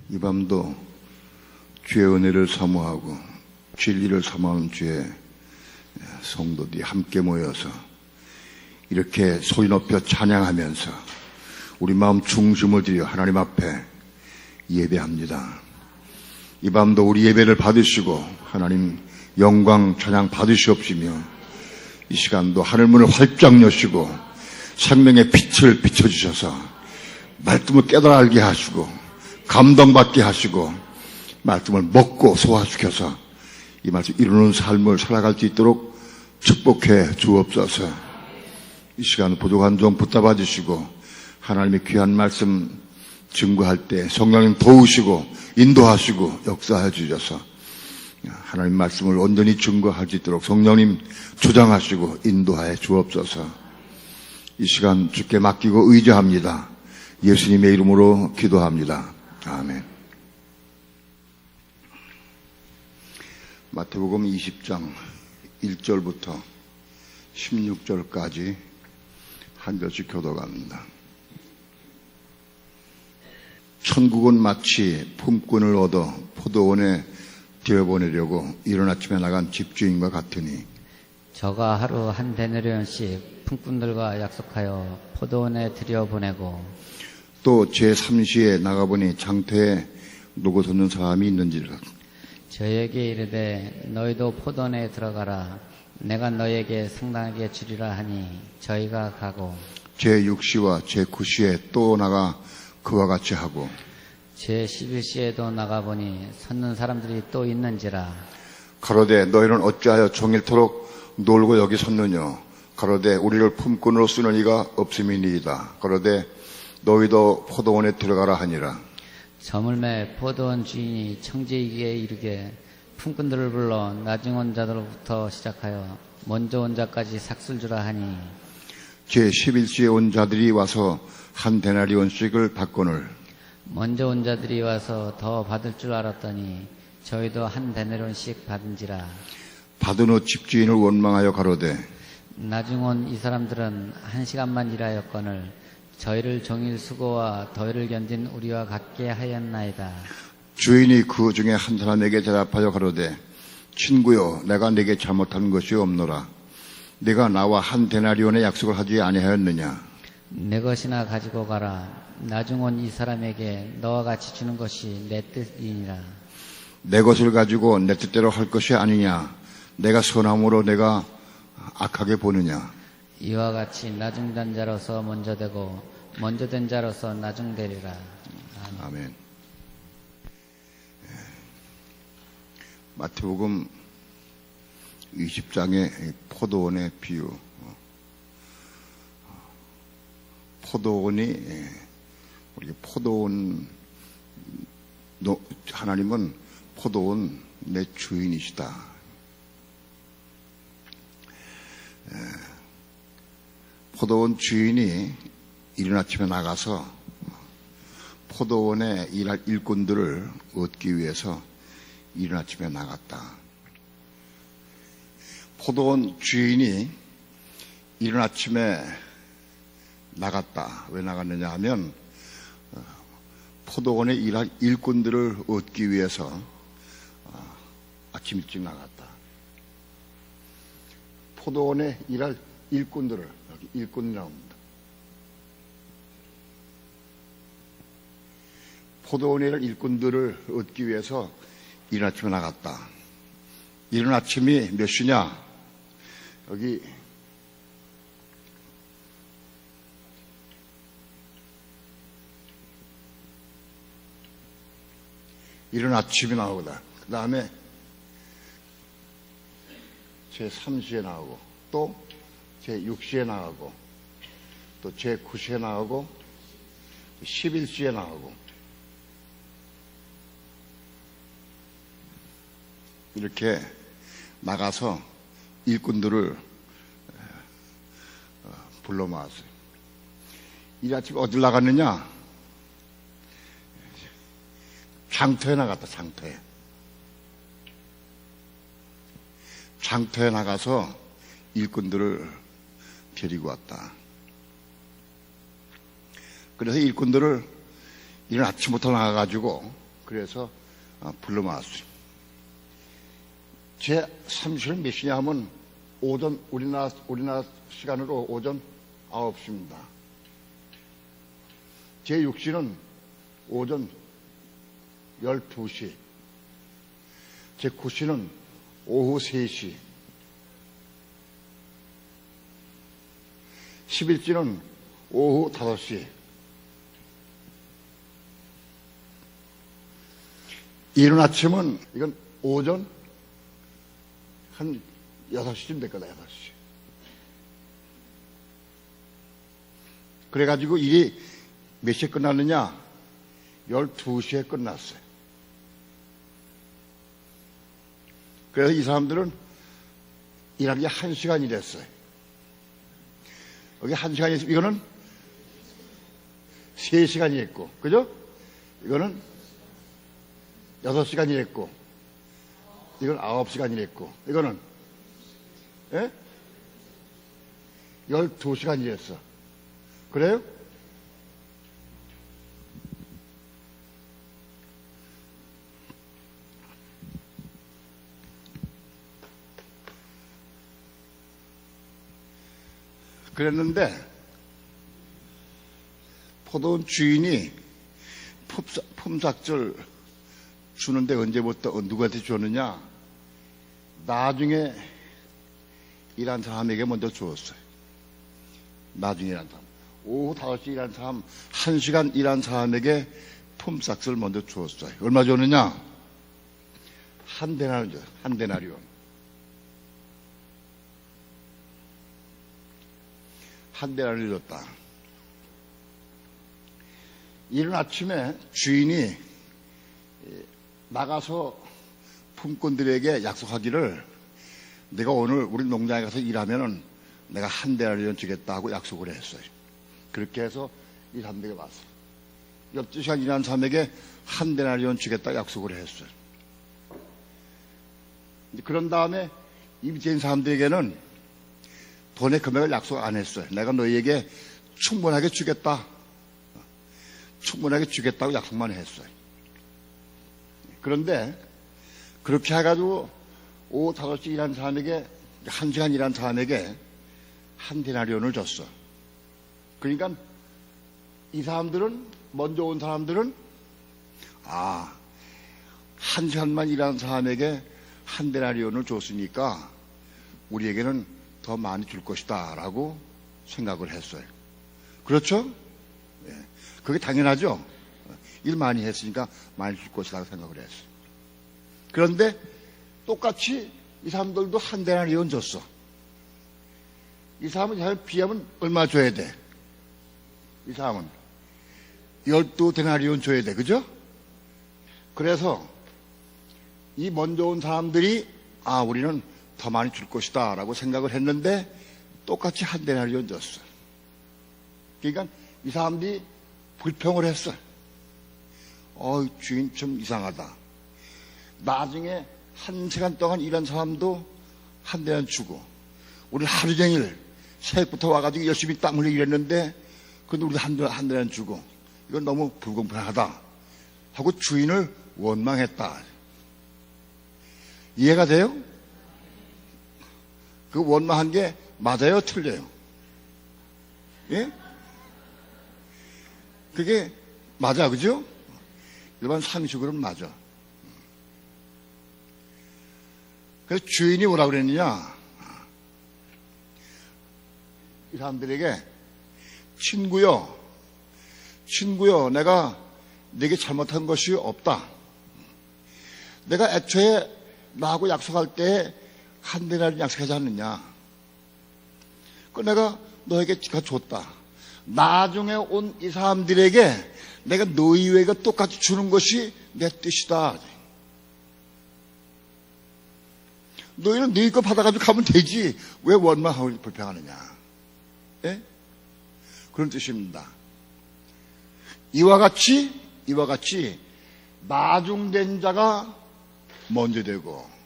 이 밤도 주의 은혜를 사모하고 진리를 사모하는 주의 성도들이 함께 모여서 이렇게 소리 높여 찬양하면서 우리 마음 중심을 들여 하나님 앞에 예배합니다. 이 밤도 우리 예배를 받으시고 하나님 영광 찬양 받으시옵시며 이 시간도 하늘문을 활짝 여시고 생명의 빛을 비춰주셔서 말씀을 깨달아 알게 하시고 감동받게 하시고 말씀을 먹고 소화시켜서 이 말씀 이루는 삶을 살아갈 수 있도록 축복해 주옵소서. 이 시간 부족한 점 붙잡아 주시고 하나님의 귀한 말씀 증거할 때 성령님 도우시고 인도하시고 역사해 주셔서 하나님 말씀을 온전히 증거할 수 있도록 성령님 주장하시고 인도하여 주옵소서. 이 시간 주께 맡기고 의지합니다. 예수님의 이름으로 기도합니다. 아멘. 마태복음 20장 1절부터 16절까지 한 절씩 교독합니다. 천국은 마치 품꾼을 얻어 포도원에 들여보내려고 이른 아침에 나간 집주인과 같으니 저가 하루 한 데나리온씩 품꾼들과 약속하여 포도원에 들여보내고 또 제3시에 나가보니 장터에 누구 섰는 사람이 있는지라 저에게 이르되 너희도 포도원에 들어가라. 내가 너에게 상당하게 주리라 하니 저희가 가고 제6시와 제9시에 또 나가 그와 같이 하고 제11시에도 나가보니 섰는 사람들이 또 있는지라. 가로되 너희는 어찌하여 종일토록 놀고 여기 섰느냐. 가로되 우리를 품꾼으로 쓰는 이가 없음이니이다. 가로되 너희도 포도원에 들어가라 하니라. 저물매 포도원 주인이 청지기에 이르게 품꾼들을 불러 나중 온 자들로부터 시작하여 먼저 온 자까지 삭슬 주라 하니 제11시에 온 자들이 와서 한 데나리온씩을 받거늘 먼저 온 자들이 와서 더 받을 줄 알았더니 저희도 한 데나리온씩 받은지라. 받은 후 집주인을 원망하여 가로되 나중 온 이 사람들은 한 시간만 일하였거늘 저희를 종일 수고와 더위를 견딘 우리와 같게 하였나이다. 주인이 그 중에 한 사람에게 대답하여 가로되 친구여 내가 네게 잘못한 것이 없노라. 네가 나와 한 데나리온의 약속을 하지 아니하였느냐. 내 것이나 가지고 가라. 나중 온 이 사람에게 너와 같이 주는 것이 내 뜻이니라. 내 것을 가지고 내 뜻대로 할 것이 아니냐. 내가 선함으로 내가 악하게 보느냐. 이와 같이 나중된 자로서 먼저 되고 먼저 된 자로서 나중되리라. 아멘. 마태복음 20장의 포도원의 비유. 포도원이 우리 포도원 하나님은 포도원 내 주인이시다. 포도원 주인이 이른 아침에 나가서 포도원에 일할 일꾼들을 얻기 위해서 이른 아침에 나갔다. 포도원 주인이 이른 아침에 나갔다. 왜 나갔느냐 하면 포도원에 일할 일꾼들을 얻기 위해서 아침 일찍 나갔다. 포도원에 일할 일꾼들을 여기 일꾼이라고 합니다. 포도원에 일할 일꾼들을 얻기 위해서 이른 아침에 나갔다. 이른 아침이 몇 시냐? 여기 이른 아침이 나오거든. 그 다음에 제3시에 나오고 또 제6시에 나가고 또 제9시에 나가고 11시에 나가고 이렇게 나가서 일꾼들을 불러 모았어요. 이 아침에 어딜 나갔느냐? 장터에 나갔다. 장터에 나가서 일꾼들을 데리고 왔다. 그래서 일꾼들을 이른 아침부터 나가가지고 그래서 불러 모았어요. 제 30일은 몇 시냐 하면 오전, 우리나라 시간으로 오전 9시입니다. 제 6시는 오전 12시, 제 9시는 오후 3시, 10일째는 오후 5시, 이른 아침은 이건 오전 한 6시쯤 될 거다, 6시. 그래가지고 일이 몇 시에 끝났느냐? 12시에 끝났어요. 그래서 이 사람들은 일한 게 1시간 일했어요. 여기 1시간 일했어요. 이거는 3시간 일했고, 그죠? 이거는 6시간 일했고, 이건 9시간 일했고, 이거는, 예? 12시간 일했어. 그래요? 그랬는데 포도원 주인이 품삯을 주는데 언제부터 누구한테 줬느냐? 나중에 일한 사람에게 먼저 주었어요. 나중에 일한 사람. 오후 5시 일한 사람, 1시간 일한 사람에게 품삯을 먼저 주었어요. 얼마 줬느냐? 한 데나리온 줬어요. 한 데나리온. 한 데나리온 줬다. 이른 아침에 주인이 나가서 품꾼들에게 약속하기를 내가 오늘 우리 농장에 가서 일하면은 내가 한 데나리온 주겠다고 약속을 했어요. 그렇게 해서 이 사람들이 왔어요. 12시간 일한 사람에게 한 데나리온 주겠다고 약속을 했어요. 그런 다음에 이 밑에 있는 사람들에게는 돈의 금액을 약속 안 했어요. 내가 너희에게 충분하게 주겠다. 충분하게 주겠다고 약속만 했어요. 그런데 그렇게 해가지고 오후 5시 일한 사람에게 1시간 일한 사람에게 한 데나리온을 줬어. 그러니까 이 사람들은 먼저 온 사람들은 1시간만 일한 사람에게 한 데나리온을 줬으니까 우리에게는 더 많이 줄 것이다 라고 생각을 했어요. 그렇죠? 예. 그게 당연하죠. 일 많이 했으니까 많이 줄 것이라고 생각을 했어요. 그런데 똑같이 이 사람들도 한 데나리온 줬어. 이 사람은 비하면 얼마 줘야 돼? 이 사람은 12데나리온 줘야 돼. 그죠? 그래서 이 먼저 온 사람들이 우리는 더 많이 줄 것이다 라고 생각을 했는데 똑같이 한 데나리온 줬어. 그러니까 이 사람들이 불평을 했어. 주인 좀 이상하다. 나중에 1시간 동안 일한 사람도 한 데나리온 주고 우리 하루 종일 새벽부터 와가지고 열심히 땀 흘리고 일했는데 근데 우리 한 데나리온 주고 이건 너무 불공평하다 하고 주인을 원망했다. 이해가 돼요? 그 원망한 게 맞아요? 틀려요? 예? 그게 맞아, 그죠? 일반 상식으로는 맞아. 그래서 주인이 뭐라 그랬느냐? 이 사람들에게 친구요, 내가 네게 잘못한 것이 없다. 내가 애초에 나하고 약속할 때 한 데나리온 약속하지 않느냐. 그 내가 너에게 줬다. 나중에 온 이 사람들에게 내가 너희에게 똑같이 주는 것이 내 뜻이다. 너희는 너희 거 받아가지고 가면 되지. 왜 원망하고 불평하느냐. 예? 그런 뜻입니다. 이와 같이 나중된 자가 먼저 되고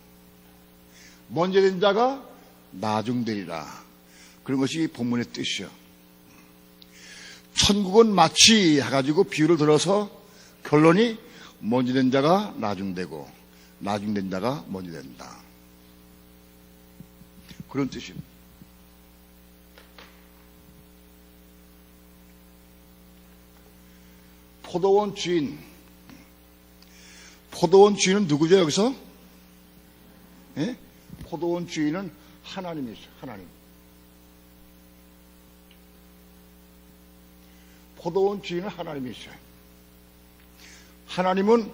먼저 된 자가 나중되리라. 그런 것이 본문의 뜻이요. 천국은 마치 해가지고 비유를 들어서 결론이 먼저 된 자가 나중되고 나중된 자가 먼저 된다. 그런 뜻입니다. 포도원 주인. 포도원 주인은 누구죠, 여기서? 예? 포도원 주인은 하나님이시죠, 하나님. 포도원 주인은 하나님이시죠. 하나님은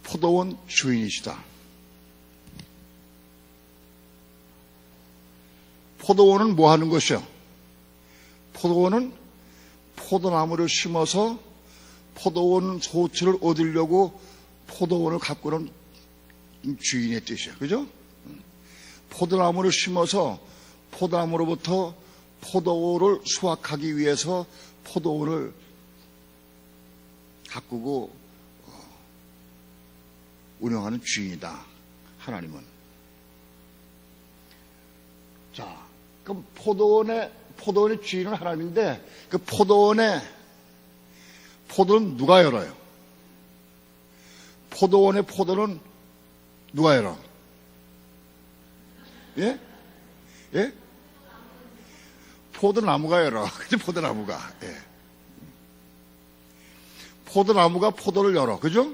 포도원 주인이시다. 포도원은 뭐 하는 것이요? 포도원은 포도나무를 심어서 포도원 소출을 얻으려고 포도원을 가꾸는 주인의 뜻이에요. 그죠? 포도나무를 심어서 포도나무로부터 포도를 수확하기 위해서 포도원을 가꾸고 운영하는 주인이다. 하나님은. 자, 그럼 포도원의 주인은 하나님인데 그 포도는 누가 열어요? 포도원의 포도는 누가 열어? 예? 예? 포도나무가 열어. 그죠? 포도나무가. 예. 포도나무가 포도를 열어. 그죠?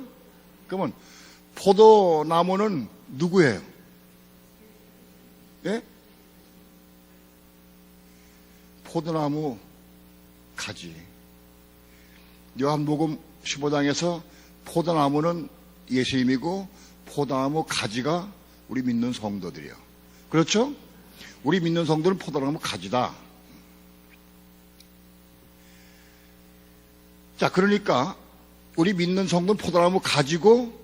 그러면 포도나무는 누구예요? 예? 포도나무 가지. 요한복음 15장에서 포도나무는 예수님이고 포도나무 가지가 우리 믿는 성도들이요. 그렇죠? 우리 믿는 성도는 포도나무 가지다. 자, 그러니까 우리 믿는 성도는 포도나무 가지고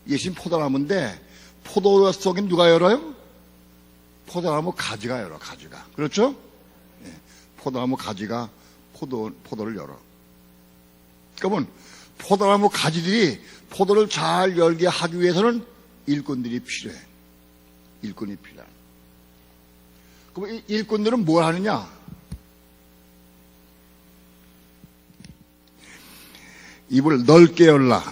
예수님 포도나무인데 포도 속에 누가 열어요? 포도나무 가지가 열어. 가지가. 그렇죠? 예. 포도나무 가지가 포도를 열어. 그러면 포도나무 가지들이 포도를 잘 열게 하기 위해서는 일꾼들이 필요해. 일꾼이 필요해. 그럼 이 일꾼들은 뭘 하느냐? 입을 넓게 열라.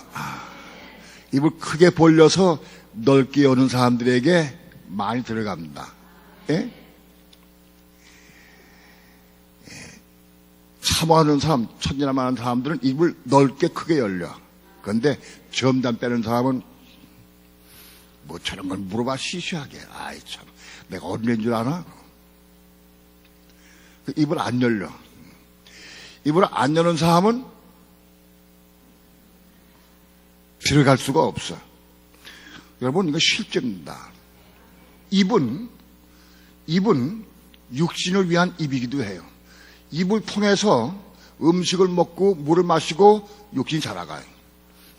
입을 크게 벌려서 넓게 여는 사람들에게 많이 들어갑니다. 예? 사모하는 사람, 천진난만한 사람들은 입을 넓게 크게 열려. 그런데 점담 빼는 사람은 뭐 저런 걸 물어봐 시시하게. 아이 참, 내가 어린애인 줄 아나? 입을 안 열려. 입을 안 여는 사람은 들어갈 수가 없어. 여러분, 이거 실제입니다. 입은 육신을 위한 입이기도 해요. 입을 통해서 음식을 먹고 물을 마시고 육신이 자라가요.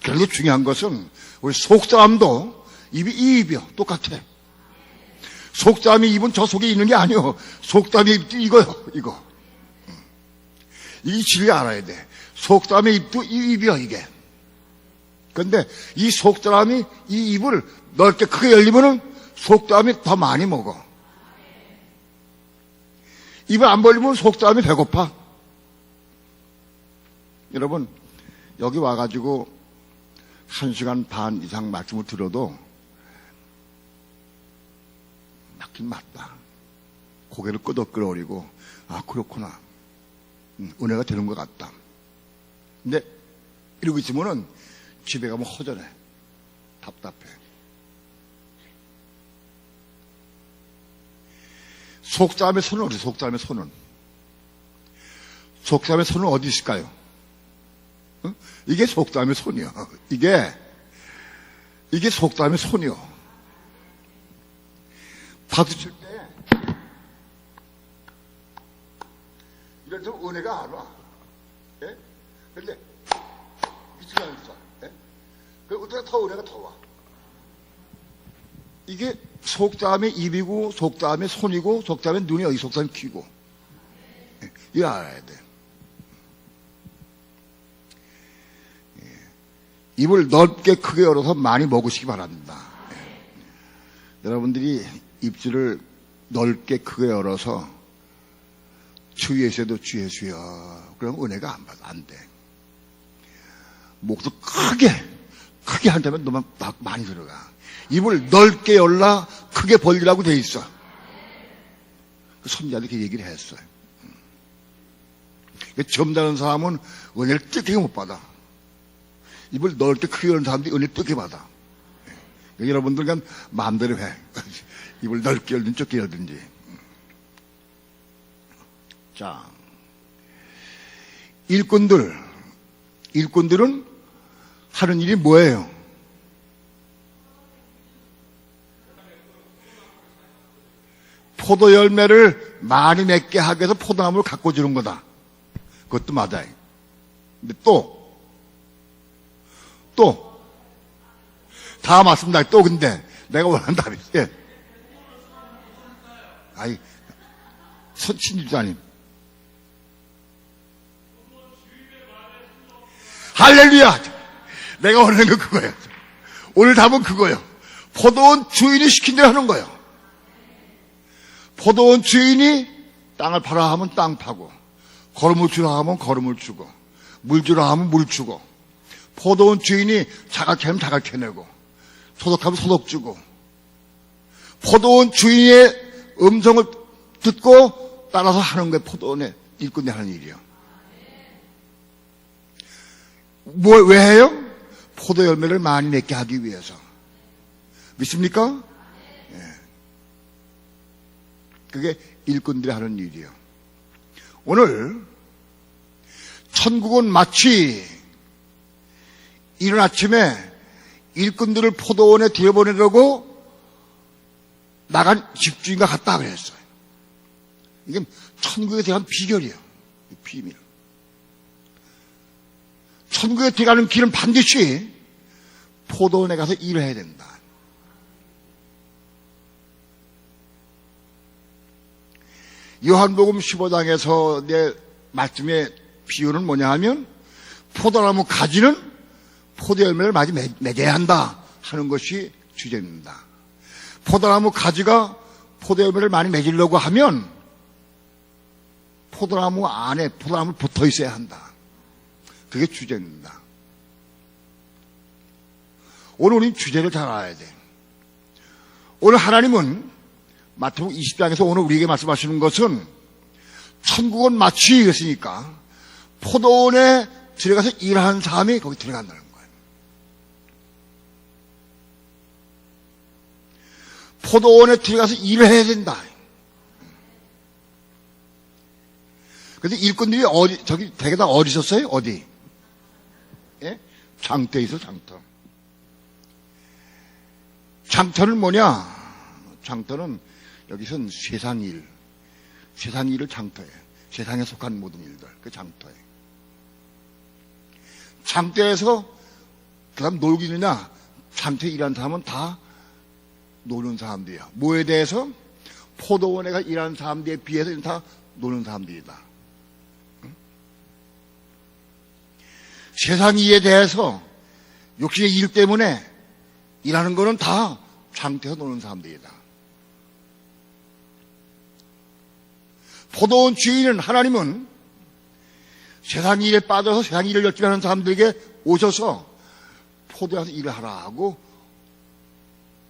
그런데 중요한 것은 우리 속사람도 입이 이 입이요. 똑같아. 속사람의 입은 저 속에 있는 게 아니요. 속사람의 입도 이거요. 이거. 이 진리 알아야 돼. 속사람의 입도 이 입이요. 이게. 그런데 이 속사람이 이 입을 넓게 크게 열리면은 속사람이 더 많이 먹어. 입을 안 벌리면 속사람이 배고파. 여러분, 여기 와가지고 1시간 반 이상 말씀을 들어도 맞긴 맞다. 고개를 끄덕끄덕거리고, 아, 그렇구나. 은혜가 되는 것 같다. 근데 이러고 있으면은 집에 가면 허전해. 답답해. 속사람의 손은 어디? 속사람의 손은? 속사람의 손은 어디 있을까요? 어? 이게 속사람의 손이요. 이게 속사람의 손이요. 박수 칠 때 이럴 때 은혜가 안 와. 예? 그런데 미치게 안 있어. 예? 그리고 어떻게 더 은혜가 더 와. 이게 속담의 입이고 속담의 손이고 속담의 눈이 여기 속담의 귀고. 이거 알아야 돼. 입을 넓게 크게 열어서 많이 먹으시기 바랍니다. 여러분들이 입술을 넓게 크게 열어서 주 예수도 주 예수여 그럼 은혜가 안 돼. 목도 크게 크게 한다면 너무 많이 들어가. 입을 넓게 열라 크게 벌리라고 돼 있어. 그 선지자도 그 얘기를 했어요. 점잖은 사람은 은혜를 뜨겁게 못 받아. 입을 넓게 크게 여는 사람들이 은혜를 뜨겁게 받아. 여러분들 그냥 마음대로 해. 입을 넓게 열든지 좁게 열든지. 자, 일꾼들은 하는 일이 뭐예요? 포도 열매를 많이 맺게 하기 위해서 포도나무를 갖고 주는 거다. 그것도 맞아요. 근데 다 맞습니다. 또 근데 내가 원하는 답이 예. 아이 신주자님 할렐루야. 내가 원하는 건 그거예요. 오늘 답은 그거예요. 포도원 주인이 시킨 대로 하는 거예요. 포도원 주인이 땅을 파라 하면 땅 파고, 거름을 주라 하면 거름을 주고, 물 주라 하면 물 주고, 포도원 주인이 자각해 하면 자각해내고, 소독하면 소독 주고, 포도원 주인의 음성을 듣고 따라서 하는 게 포도원의 일꾼이 하는 일이요. 왜 해요? 포도 열매를 많이 맺게 하기 위해서. 믿습니까? 예. 그게 일꾼들이 하는 일이요. 오늘 천국은 마치 이른 아침에 일꾼들을 포도원에 들여보내려고 나간 집주인과 같다 그랬어요. 이게 천국에 대한 비결이에요. 비밀. 천국에 들어가는 길은 반드시 포도원에 가서 일을 해야 된다. 요한복음 15장에서 내 말씀의 비유는 뭐냐 하면 포도나무 가지는 포도 열매를 많이 맺어야 한다 하는 것이 주제입니다. 포도나무 가지가 포도 열매를 많이 맺으려고 하면 포도나무 안에 포도나무 붙어 있어야 한다. 그게 주제입니다. 오늘 우리는 주제를 잘 알아야 돼. 오늘 하나님은 마태복음 20장에서 오늘 우리에게 말씀하시는 것은 천국은 마치 이랬으니까 포도원에 들어가서 일하는 사람이 거기 들어간다는 거예요. 포도원에 들어가서 일을 해야 된다. 그런데 일꾼들이 저기 대개 다 어디 있었어요? 어디? 예? 장터에 있어, 장터. 장터는 뭐냐? 장터는 여기선 세상 일을 장터에, 세상에 속한 모든 일들, 그 장터에. 장터에서 그 사람 놀기 있느냐? 장터에 일하는 사람은 다 노는 사람들이야. 뭐에 대해서? 포도원에 가 일하는 사람들에 비해서 다 노는 사람들이다. 응? 세상 일에 대해서 욕심의 일 때문에 일하는 거는 다 장터에서 노는 사람들이다. 포도원 주인은 하나님은 세상 일에 빠져서 세상 일을 열심히 하는 사람들에게 오셔서 포도원에서 일을 하라 하고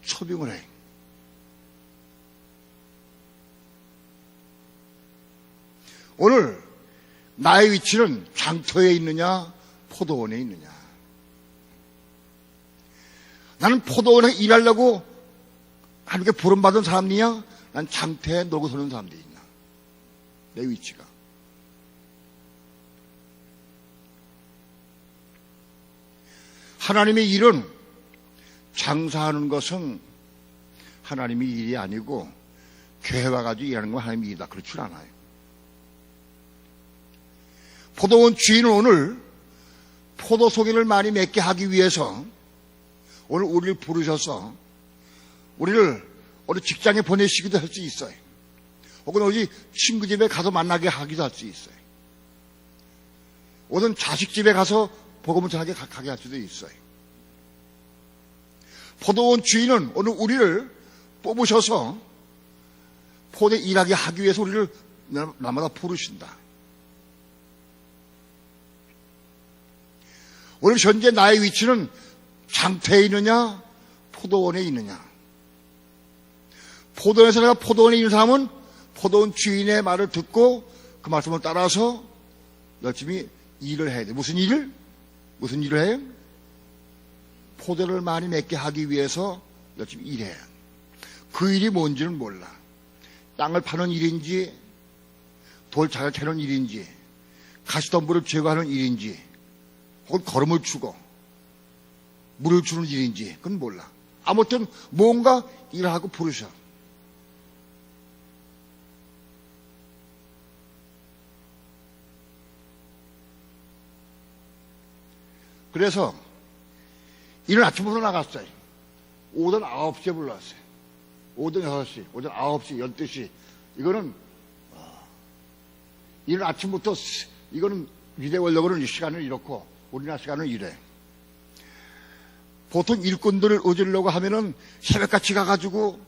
초빙을 해. 오늘 나의 위치는 장터에 있느냐 포도원에 있느냐. 나는 포도원에 일하려고 하나님께 부름받은 사람이냐, 난 장터에 놀고 서는 사람들이냐. 내 위치가. 하나님의 일은, 장사하는 것은 하나님의 일이 아니고 교회 와가지고 일하는 건 하나님의 일이다. 그렇지 않아요. 포도원 주인은 오늘 포도 송이를 많이 맺게 하기 위해서 오늘 우리를 부르셔서 우리를 어느 직장에 보내시기도 할 수 있어요. 혹은 어디 친구 집에 가서 만나게 하기도 할 수 있어요. 혹은 자식 집에 가서 복음을 전하게 가게 할 수도 있어요. 포도원 주인은 오늘 우리를 뽑으셔서 포도에 일하게 하기 위해서 우리를 날마다 부르신다. 오늘 현재 나의 위치는 장터에 있느냐, 포도원에 있느냐. 포도원에서 내가 포도원에 있는 사람은 포도원 주인의 말을 듣고 그 말씀을 따라서 열심히 일을 해야 돼. 무슨 일을? 무슨 일을 해요? 포도를 많이 맺게 하기 위해서 열심히 일해. 그 일이 뭔지는 몰라. 땅을 파는 일인지, 돌 잘 캐는 일인지, 가시덤불을 제거하는 일인지, 혹은 거름을 주고 물을 주는 일인지 그건 몰라. 아무튼 뭔가 일하고 부르셔. 그래서 이른 아침부터 나갔어요. 오전 9시에 불렀어요. 오전 6시, 오전 9시, 12시. 이거는 이른 아침부터 이거는 위대 권력으로는 이 시간을 이렇고 우리나라 시간은 이래. 보통 일꾼들을 얻으려고 하면은 새벽같이 가가지고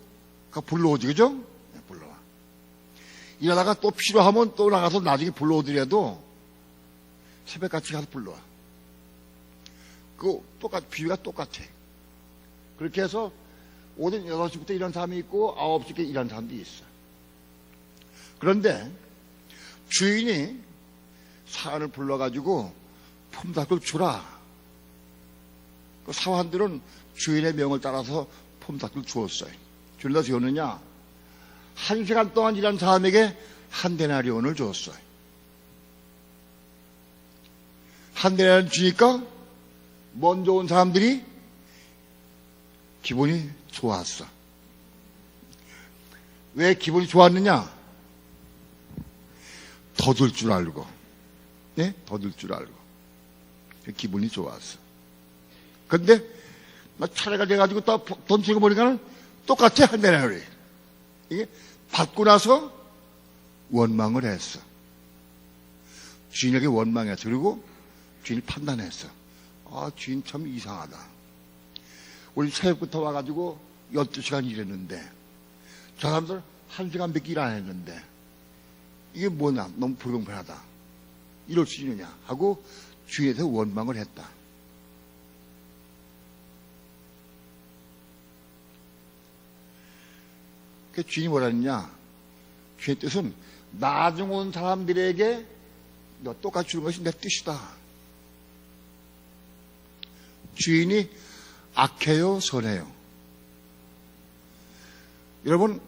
불러오지, 그죠? 네, 불러와. 일하다가 또 필요하면 또 나가서 나중에 불러오더라도 새벽같이 가서 불러와. 그 비유가 똑같아. 그렇게 해서 오전 6시부터 일하는 사람이 있고 9시께 일하는 사람도 있어. 그런데 주인이 사안을 불러가지고 품삯을 주라. 그 사환들은 주인의 명을 따라서 품삯을 주었어요. 주인이 주었느냐? 1시간 동안 일한 사람에게 한 데나리온을 줬어요. 한 데나리온 주니까 먼저 온 사람들이 기분이 좋았어. 왜 기분이 좋았느냐? 더 들 줄 알고, 네? 더 들 줄 알고. 기분이 좋았어. 근데, 차례가 돼가지고 또 돈 주고 보니까는 똑같아, 한 데나리. 이게 받고 나서 원망을 했어. 주인에게 원망했어. 그리고 주인이 판단했어. 아, 주인 참 이상하다. 우리 새벽부터 와가지고 12시간 일했는데, 저 사람들 1시간밖에 일 안 했는데, 이게 뭐냐? 너무 불공평하다. 이럴 수 있느냐? 하고 주인한테 원망을 했다. 그 주인이 뭐라 했냐? 주인의 뜻은 나중 온 사람들에게 너 똑같이 주는 것이 내 뜻이다. 주인이 악해요, 선해요? 여러분,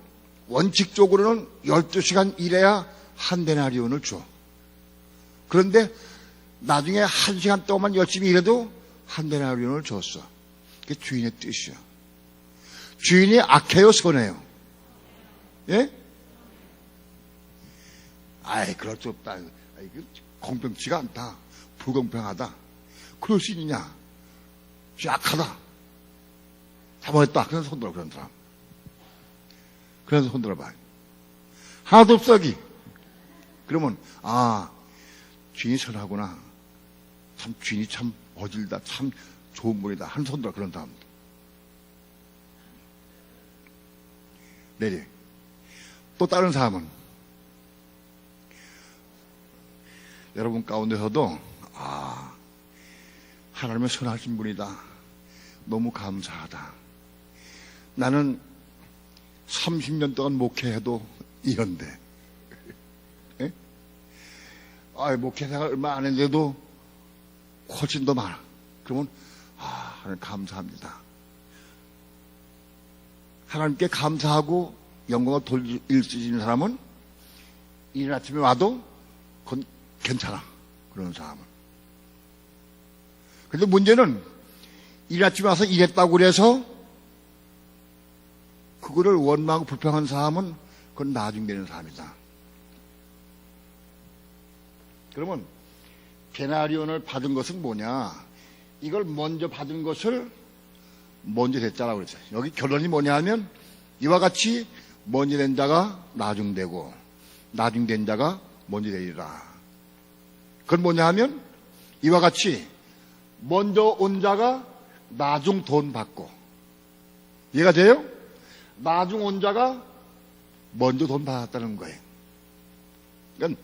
원칙적으로는 12시간 일해야 한 데나리온을 줘. 그런데 나중에 1시간 동안 열심히 일해도 한 데나리온을 줬어. 그게 주인의 뜻이야. 주인이 악해요, 선해요? 예? 아이, 그럴 수 없다. 이거 공평치가 않다. 불공평하다. 그럴 수 있느냐? 악하다. 잘못했다. 그런 손 들어, 그런 사람. 그래서 손 들어봐. 하나도 없어, 여기. 그러면, 아, 주인이 선하구나. 참, 주인이 참 어질다. 참 좋은 분이다. 한 손 들어, 그런 사람. 내리. 또 다른 사람은, 여러분 가운데서도, 아, 하나님의 선하신 분이다. 너무 감사하다. 나는 30년 동안 목회해도 이런데, 예? 아, 목회 생활 얼마 안 했는데도 훨씬 더 많아. 그러면, 아, 하나님 감사합니다. 하나님께 감사하고 영광을 돌릴 수 있는 사람은 이른 아침에 와도 그건 괜찮아. 그런 사람은. 근데 문제는 이른 아침에 와서 일했다고 그래서 그거를 원망하고 불평한 사람은 그건 나중 되는 사람이다. 그러면 데나리온을 받은 것은 뭐냐? 이걸 먼저 받은 것을 먼저 됐자라고 그랬어요. 여기 결론이 뭐냐 하면 이와 같이 먼저 된 자가 나중되고 나중된 자가 먼저 되리라. 그건 뭐냐 하면 이와 같이 먼저 온 자가 나중 돈 받고, 이해가 돼요? 나중 온 자가 먼저 돈 받았다는 거예요. 그러니까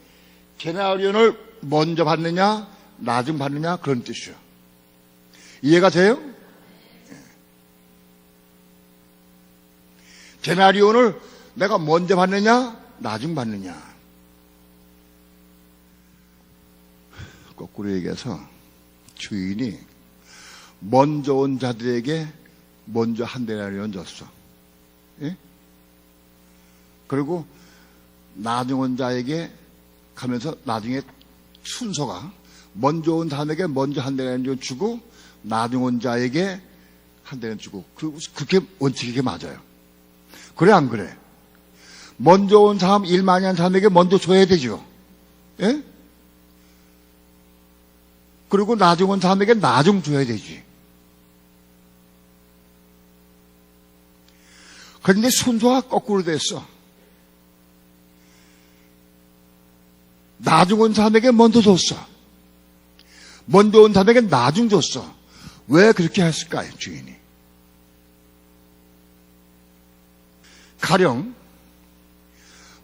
데나리온을 먼저 받느냐 나중 받느냐 그런 뜻이에요. 이해가 돼요? 데나리온을 내가 먼저 받느냐, 나중 받느냐. 거꾸로 얘기해서 주인이 먼저 온 자들에게 먼저 한 데나리온 줬어. 예? 그리고 나중 온 자에게 가면서 나중에 순서가 먼저 온 사람에게 먼저 한 데나리온 주고 나중 온 자에게 한 데나리온 주고 그렇게 원칙이 맞아요. 그래 안 그래? 먼저 온 사람, 일 많이 한 사람에게 먼저 줘야 되죠. 예? 그리고 나중 온 사람에게 나중 줘야 되지. 그런데 순서가 거꾸로 됐어. 나중 온 사람에게 먼저 줬어. 먼저 온 사람에게 나중 줬어. 왜 그렇게 했을까요, 주인이? 가령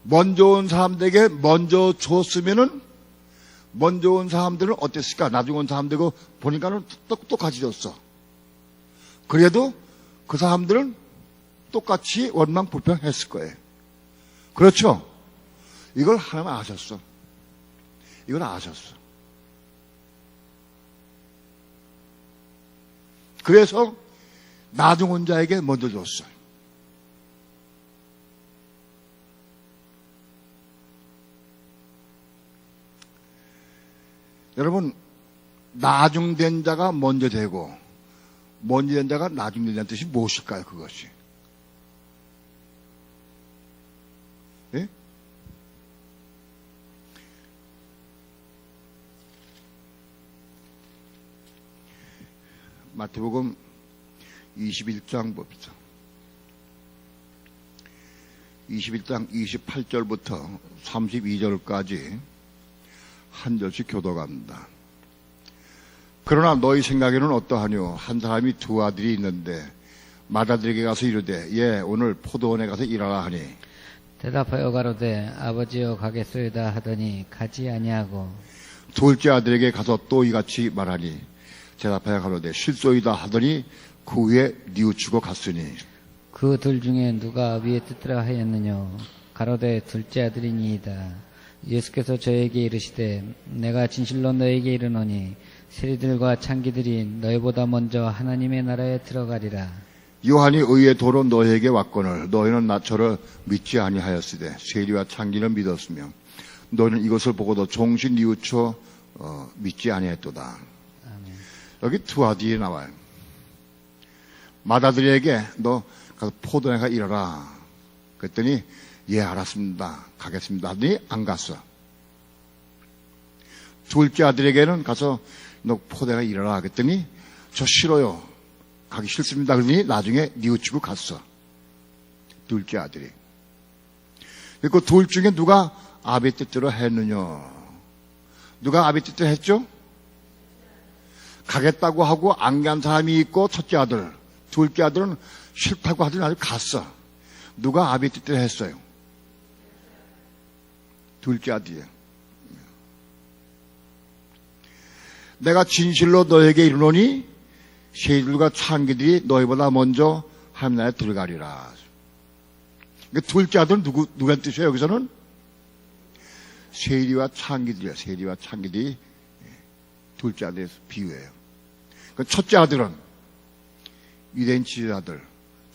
먼저 온 사람들에게 먼저 줬으면은 먼저 온 사람들은 어땠을까? 나중 온 사람들고 보니까는 똑같이 줬어. 그래도 그 사람들은 똑같이 원망불평했을 거예요. 그렇죠? 이걸 하나님 아셨어. 이걸 아셨어. 그래서 나중 온 자에게 먼저 줬어요. 여러분, 나중된 자가 먼저 되고 먼저 된 자가 나중된 자는 뜻이 무엇일까요? 그것이. 예? 마태복음 21장 봅시다. 21장 28절부터 32절까지 한 절씩 교도갑니다. 그러나 너희 생각에는 어떠하뇨? 한 사람이 두 아들이 있는데 맏아들에게 가서 이르되 예 오늘 포도원에 가서 일하라 하니 대답하여 가로되 아버지여 가겠소이다 하더니 가지 아니하고 둘째 아들에게 가서 또 이같이 말하니 대답하여 가로되 실소이다 하더니 그 후에 뉘우치고 갔으니 그 둘 중에 누가 위에 뜻대로 하였느냐 가로되 둘째 아들이니이다. 예수께서 저에게 이르시되 내가 진실로 너에게 이르노니 세리들과 창기들이 너희보다 먼저 하나님의 나라에 들어가리라. 요한이 의의 도로 너희에게 왔거늘 너희는 저를 믿지 아니하였으되 세리와 창기는 믿었으며 너희는 이것을 보고도 종신 뉘우쳐 믿지 아니했도다. 아멘. 여기 두 아들이 나와요. 맏아들에게 너 가서 포도원에 가 일하라. 그랬더니 예 알았습니다. 가겠습니다. 하더니 안 갔어. 둘째 아들에게는 가서 너 포도원에 가 일하라. 그랬더니 저 싫어요. 가기 싫습니다. 그러더니 나중에 뉘우치고 갔어. 둘째 아들이. 그리고 둘 중에 누가 아비 뜻대로 했느냐. 누가 아비 뜻대로 했죠? 가겠다고 하고 안 간 사람이 있고 첫째 아들. 둘째 아들은 싫다고 하더니 아주 갔어. 누가 아비 뜻대로 했어요? 둘째 아들이에요. 내가 진실로 너에게 이르노니 세리들과 창기들이 너희보다 먼저 하나님 나라에 들어가리라. 그러니까 둘째 아들은 누구의 뜻이에요? 여기서는 세리와 창기들이에요. 세리와 창기들이 둘째 아들의 비유예요. 그러니까 첫째 아들은 유대인 지도자들,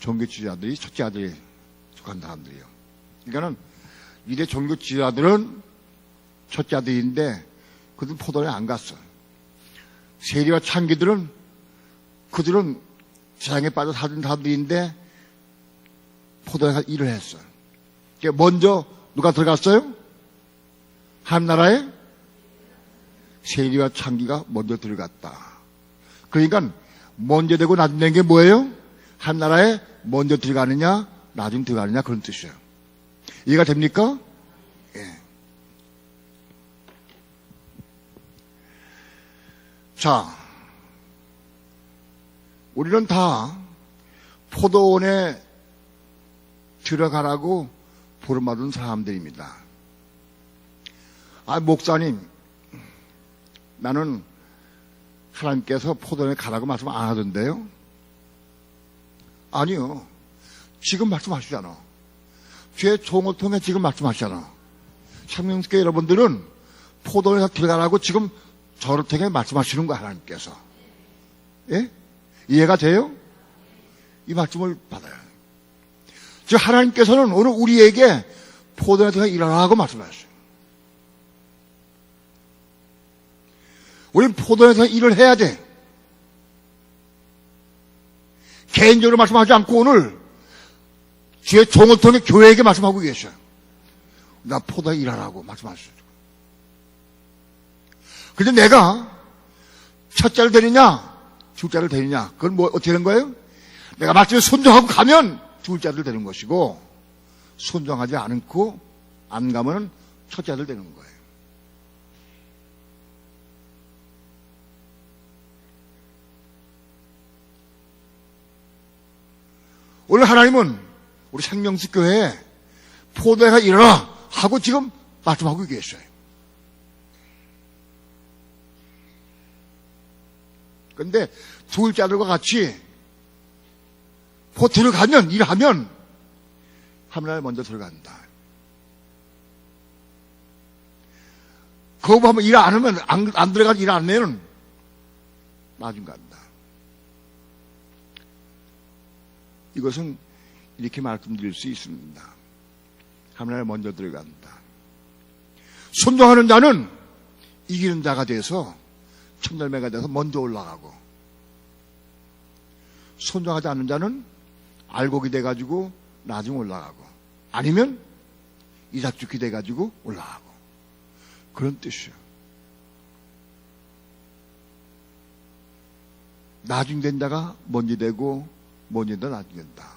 종교 지도자들이 첫째 아들이 속한 사람들이에요. 그러니까는 유대 종교 지도자들은 첫째 아들인데 그들은 포도원에 안 갔어. 세리와 창기들은 그들은 세상에 빠져 사는 사람들인데 포도원에 가서 일을 했어. 그러니까 먼저 누가 들어갔어요? 하나님 나라에 세리와 창기가 먼저 들어갔다. 그러니까 먼저 되고 나중 된 게 뭐예요? 하나님 나라에 먼저 들어가느냐 나중 들어가느냐 그런 뜻이에요. 이해가 됩니까? 예. 자, 우리는 다 포도원에 들어가라고 부름받은 사람들입니다. 아, 목사님, 나는 하나님께서 포도원에 가라고 말씀 안 하던데요? 아니요. 지금 말씀하시잖아. 주의 종을 통해 지금 말씀하시잖아. 생명교회 여러분들은 포도원에서 들어가라고 지금 저를 통해 말씀하시는 거야, 하나님께서. 예? 이해가 돼요? 이 말씀을 받아요. 즉 하나님께서는 오늘 우리에게 포도원에서 일하라고 말씀하셨어요. 우리는 포도원에서 일을 해야 돼. 개인적으로 말씀하지 않고 오늘 주의 종을 통해 교회에게 말씀하고 계셔요. 나 포도에 일하라고 말씀하셨어요. 근데 내가 첫째를 데리냐 둘째를 데리냐, 그건 뭐 어떻게 되는 거예요? 내가 말씀에 순종하고 가면 둘째를 데리는 것이고, 순종하지 않고 안 가면 첫째를 데리는 거예요. 오늘 하나님은 우리 생명수 교회에 포도회가 일어나 하고 지금 말씀하고 계셔요. 그런데 둘째 아들과 같이 들어가면, 일하면 하나님 먼저 들어간다. 그거 보면 일 안 하면, 안 들어가서 일 안 하면 나중 간다. 이것은 이렇게 말씀드릴 수 있습니다. 하나님 먼저 들어간다. 순종하는 자는 이기는 자가 돼서 천열매가 돼서 먼저 올라가고, 순종하지 않는 자는 알곡이 돼가지고 나중에 올라가고, 아니면 이삭죽이 돼가지고 올라가고, 그런 뜻이에요. 나중 된 자가 먼저 되고 먼저 된다 나중 된다.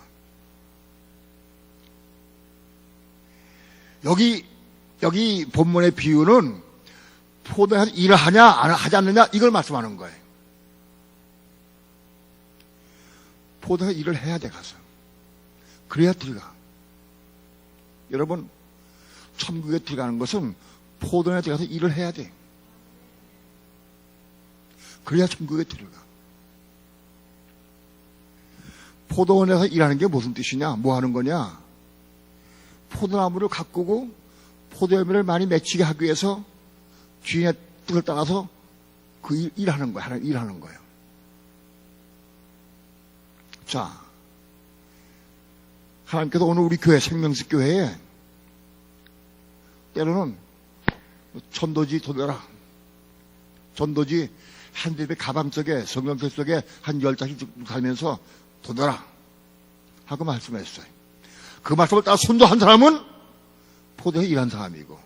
여기 본문의 비유는 포도에서 일을 하냐 하지 않느냐 이걸 말씀하는 거예요. 포도에서 일을 해야 돼, 가서. 그래야 들어가. 여러분, 천국에 들어가는 것은 포도원에 들어가서 일을 해야 돼. 그래야 천국에 들어가. 포도원에서 일하는 게 무슨 뜻이냐? 뭐 하는 거냐? 포도나무를 가꾸고 포도열매를 많이 맺히게 하기 위해서 주인의 뜻을 따라서 그 일하는 거야. 일하는 거예요. 자, 하나님께서 오늘 우리 교회, 생명식 교회에 때로는 전도지 돌려라. 전도지 한 집의 가방 속에, 성경책 속에 한 10장씩 달면서 돌려라 하고 말씀했어요. 그 말씀을 따라 순종한 사람은 포도에 일한 사람이고,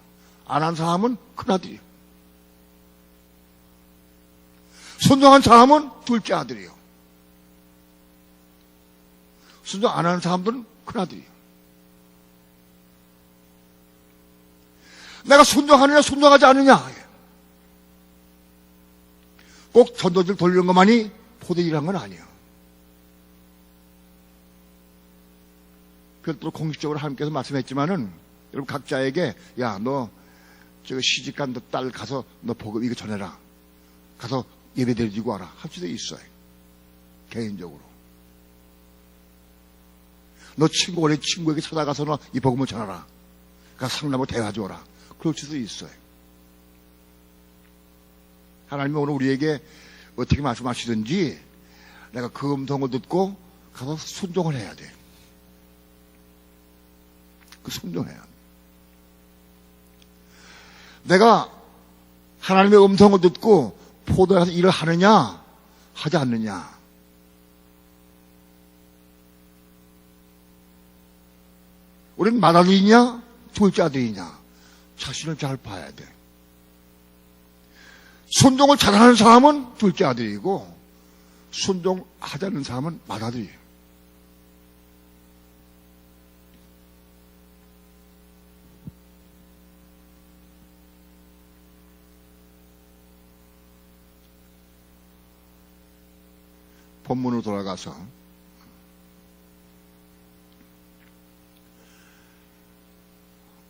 안 한 사람은 큰아들이요. 순종한 사람은 둘째 아들이요. 순종 안 하는 사람들은 큰아들이요. 내가 순종하느냐 순종하지 않느냐, 꼭 전도지를 돌리는 것만이 포도에 일한 건 아니에요. 별도로 공식적으로 하나님께서 말씀했지만은, 여러분 각자에게, 야, 너 저 시집간 너 딸 가서 너 복음 이거 전해라, 가서 예배 드리고 와라 할 수도 있어요. 개인적으로. 너 친구, 원래 친구에게 찾아가서 너 이 복음을 전하라, 가서 상담을 대화 줘라, 그럴 수도 있어요. 하나님은 오늘 우리에게 어떻게 말씀하시든지 내가 그 음성을 듣고 가서 순종을 해야 돼. 그 순종해야 돼. 내가 하나님의 음성을 듣고 포도에 가서 일을 하느냐 하지 않느냐, 우리는 맏아들이냐 둘째 아들이냐 자신을 잘 봐야 돼. 순종을 잘하는 사람은 둘째 아들이고, 순종하지 않는 사람은 맏아들이에요. 본문으로 돌아가서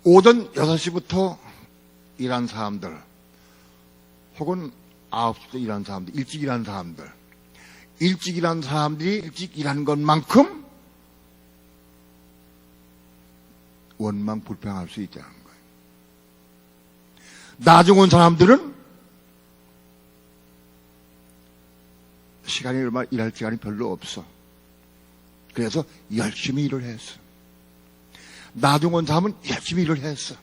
오전 6시부터 일한 사람들, 혹은 9시부터 일한 사람들, 일찍 일한 사람들, 일찍 일한 사람들이 일찍 일한 것만큼 원망 불평할 수 있다는 거예요. 나중 온 사람들은 시간이 얼마 일할 시간이 별로 없어. 그래서 열심히 일을 했어. 나중 온 사람은 열심히 일을 했어.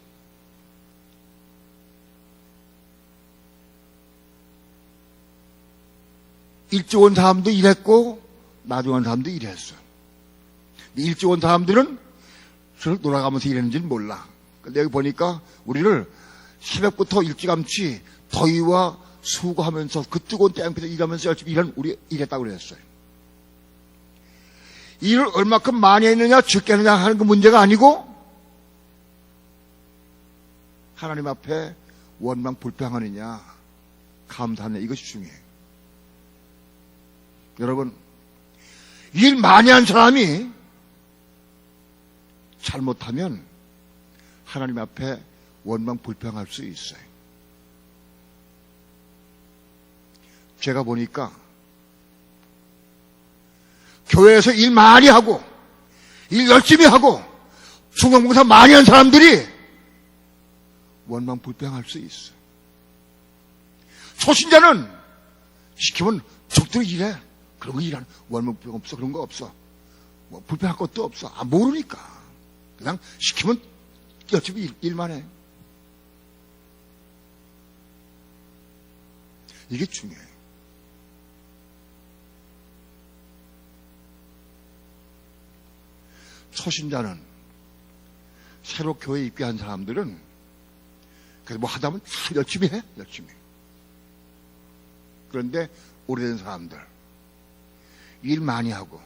일찍 온 사람도 일했고 나중 온 사람도 일했어. 일찍 온 사람들은 저를 돌아가면서 일했는지는 몰라. 근데 여기 보니까 우리를 새벽부터 일찌감치 더위와 수고하면서 그 뜨거운 땡볕에 일하면서 열심히 우리 일했다고 그랬어요. 일을 얼마큼 많이 했느냐 적게 했느냐 하는 그 문제가 아니고 하나님 앞에 원망 불평하느냐 감사하느냐 이것이 중요해요. 여러분, 일 많이 한 사람이 잘못하면 하나님 앞에 원망 불평할 수 있어요. 제가 보니까 교회에서 일 많이 하고 일 열심히 하고 중간봉사 많이 한 사람들이 원망 불평할 수 있어요. 초신자는 시키면 적들이 일해. 그런 거 일하는 원망 불평 없어. 그런 거 없어. 뭐 불평할 것도 없어. 모르니까 그냥 시키면 열심히 일만 해. 이게 중요해요. 초신자는 새로 교회에 입교한 사람들은 그래서 뭐 하다 보면 열심히 해. 열심히. 그런데 오래된 사람들 일 많이 하고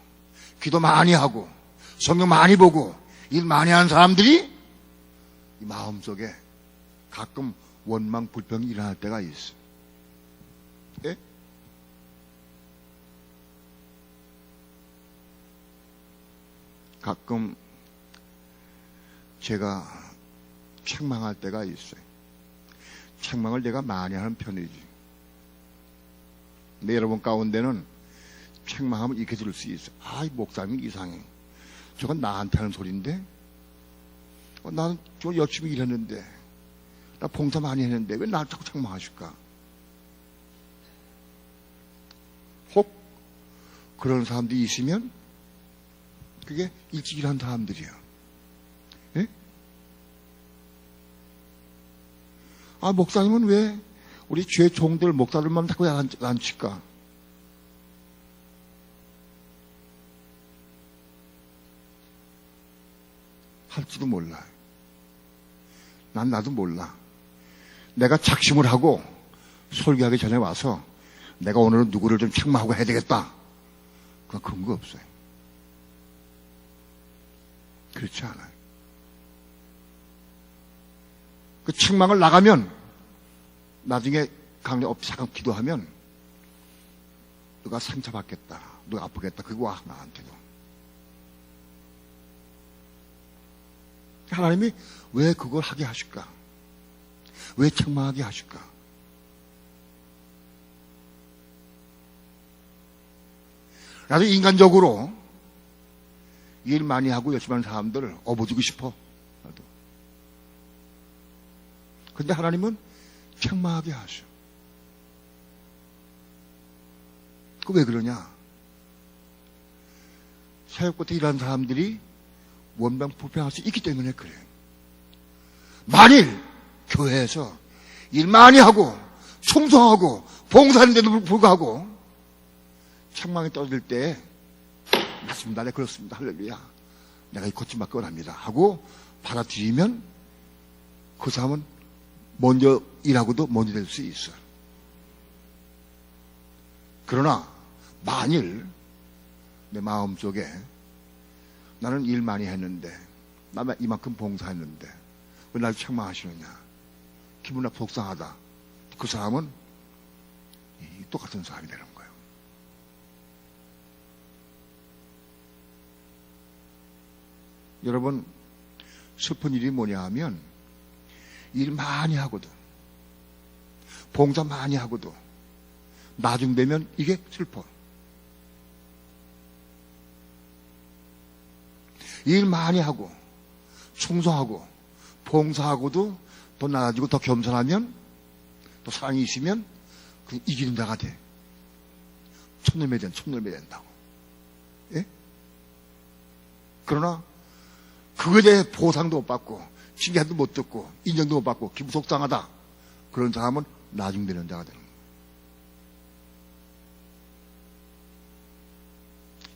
기도 많이 하고 성경 많이 보고 일 많이 하는 사람들이 이 마음속에 가끔 원망 불평이 일어날 때가 있어. 예? 가끔 제가 책망할 때가 있어요. 책망을 내가 많이 하는 편이지. 근데 여러분 가운데는 책망하면 이렇게 들을 수 있어. 이 목사님이 이상해. 저건 나한테 하는 소리인데? 나는 저 열심히 일했는데, 나 봉사 많이 했는데, 왜 나를 자꾸 책망하실까? 혹, 그런 사람들이 있으면, 그게 일찍 일한 사람들이야. 예? 목사님은 왜 우리 죄 종들, 목사들만 자꾸 안 칠까? 할지도 몰라. 나도 몰라. 내가 작심을 하고 설교하기 전에 와서 내가 오늘은 누구를 좀 책망하고 해야 되겠다. 그런 거 없어요. 그렇지 않아요. 그 책망을 나가면 나중에 강력 잠깐 기도하면 누가 상처받겠다, 누가 아프겠다, 그거 와 나한테도. 하나님이 왜 그걸 하게 하실까? 왜 책망하게 하실까? 나도 인간적으로 일 많이 하고 열심히 하는 사람들을 업어주고 싶어. 나도. 근데 하나님은 책망하게 하셔. 그 왜 그러냐? 새벽부터 일하는 사람들이 원망 불평할 수 있기 때문에 그래. 만일 교회에서 일 많이 하고 충성하고 봉사하는데도 불구하고 책망이 떨어질 때 맞습니다. 네, 그렇습니다. 할렐루야. 내가 이 고침받기 원합니다. 하고 받아들이면 그 사람은 먼저 일하고도 먼저 될 수 있어. 그러나 만일 내 마음속에 나는 일 많이 했는데 나 이만큼 봉사했는데 왜 날 책망하시느냐, 기분 나쁘고 속상하다. 그 사람은 똑같은 사람이 되는 거예요. 여러분, 슬픈 일이 뭐냐 하면 일 많이 하고도 봉사 많이 하고도 나중 되면 이게 슬퍼. 일 많이 하고 충성하고 봉사하고도 더 나아지고 더 겸손하면 또 사랑이 있으면 그 이기는 자가 돼. 촌놈이 된다고. 예? 그러나 그거에 대해 보상도 못 받고 칭찬도 못 듣고 인정도 못 받고 기분 속상하다. 그런 사람은 나중되는 자가 되는 거예요.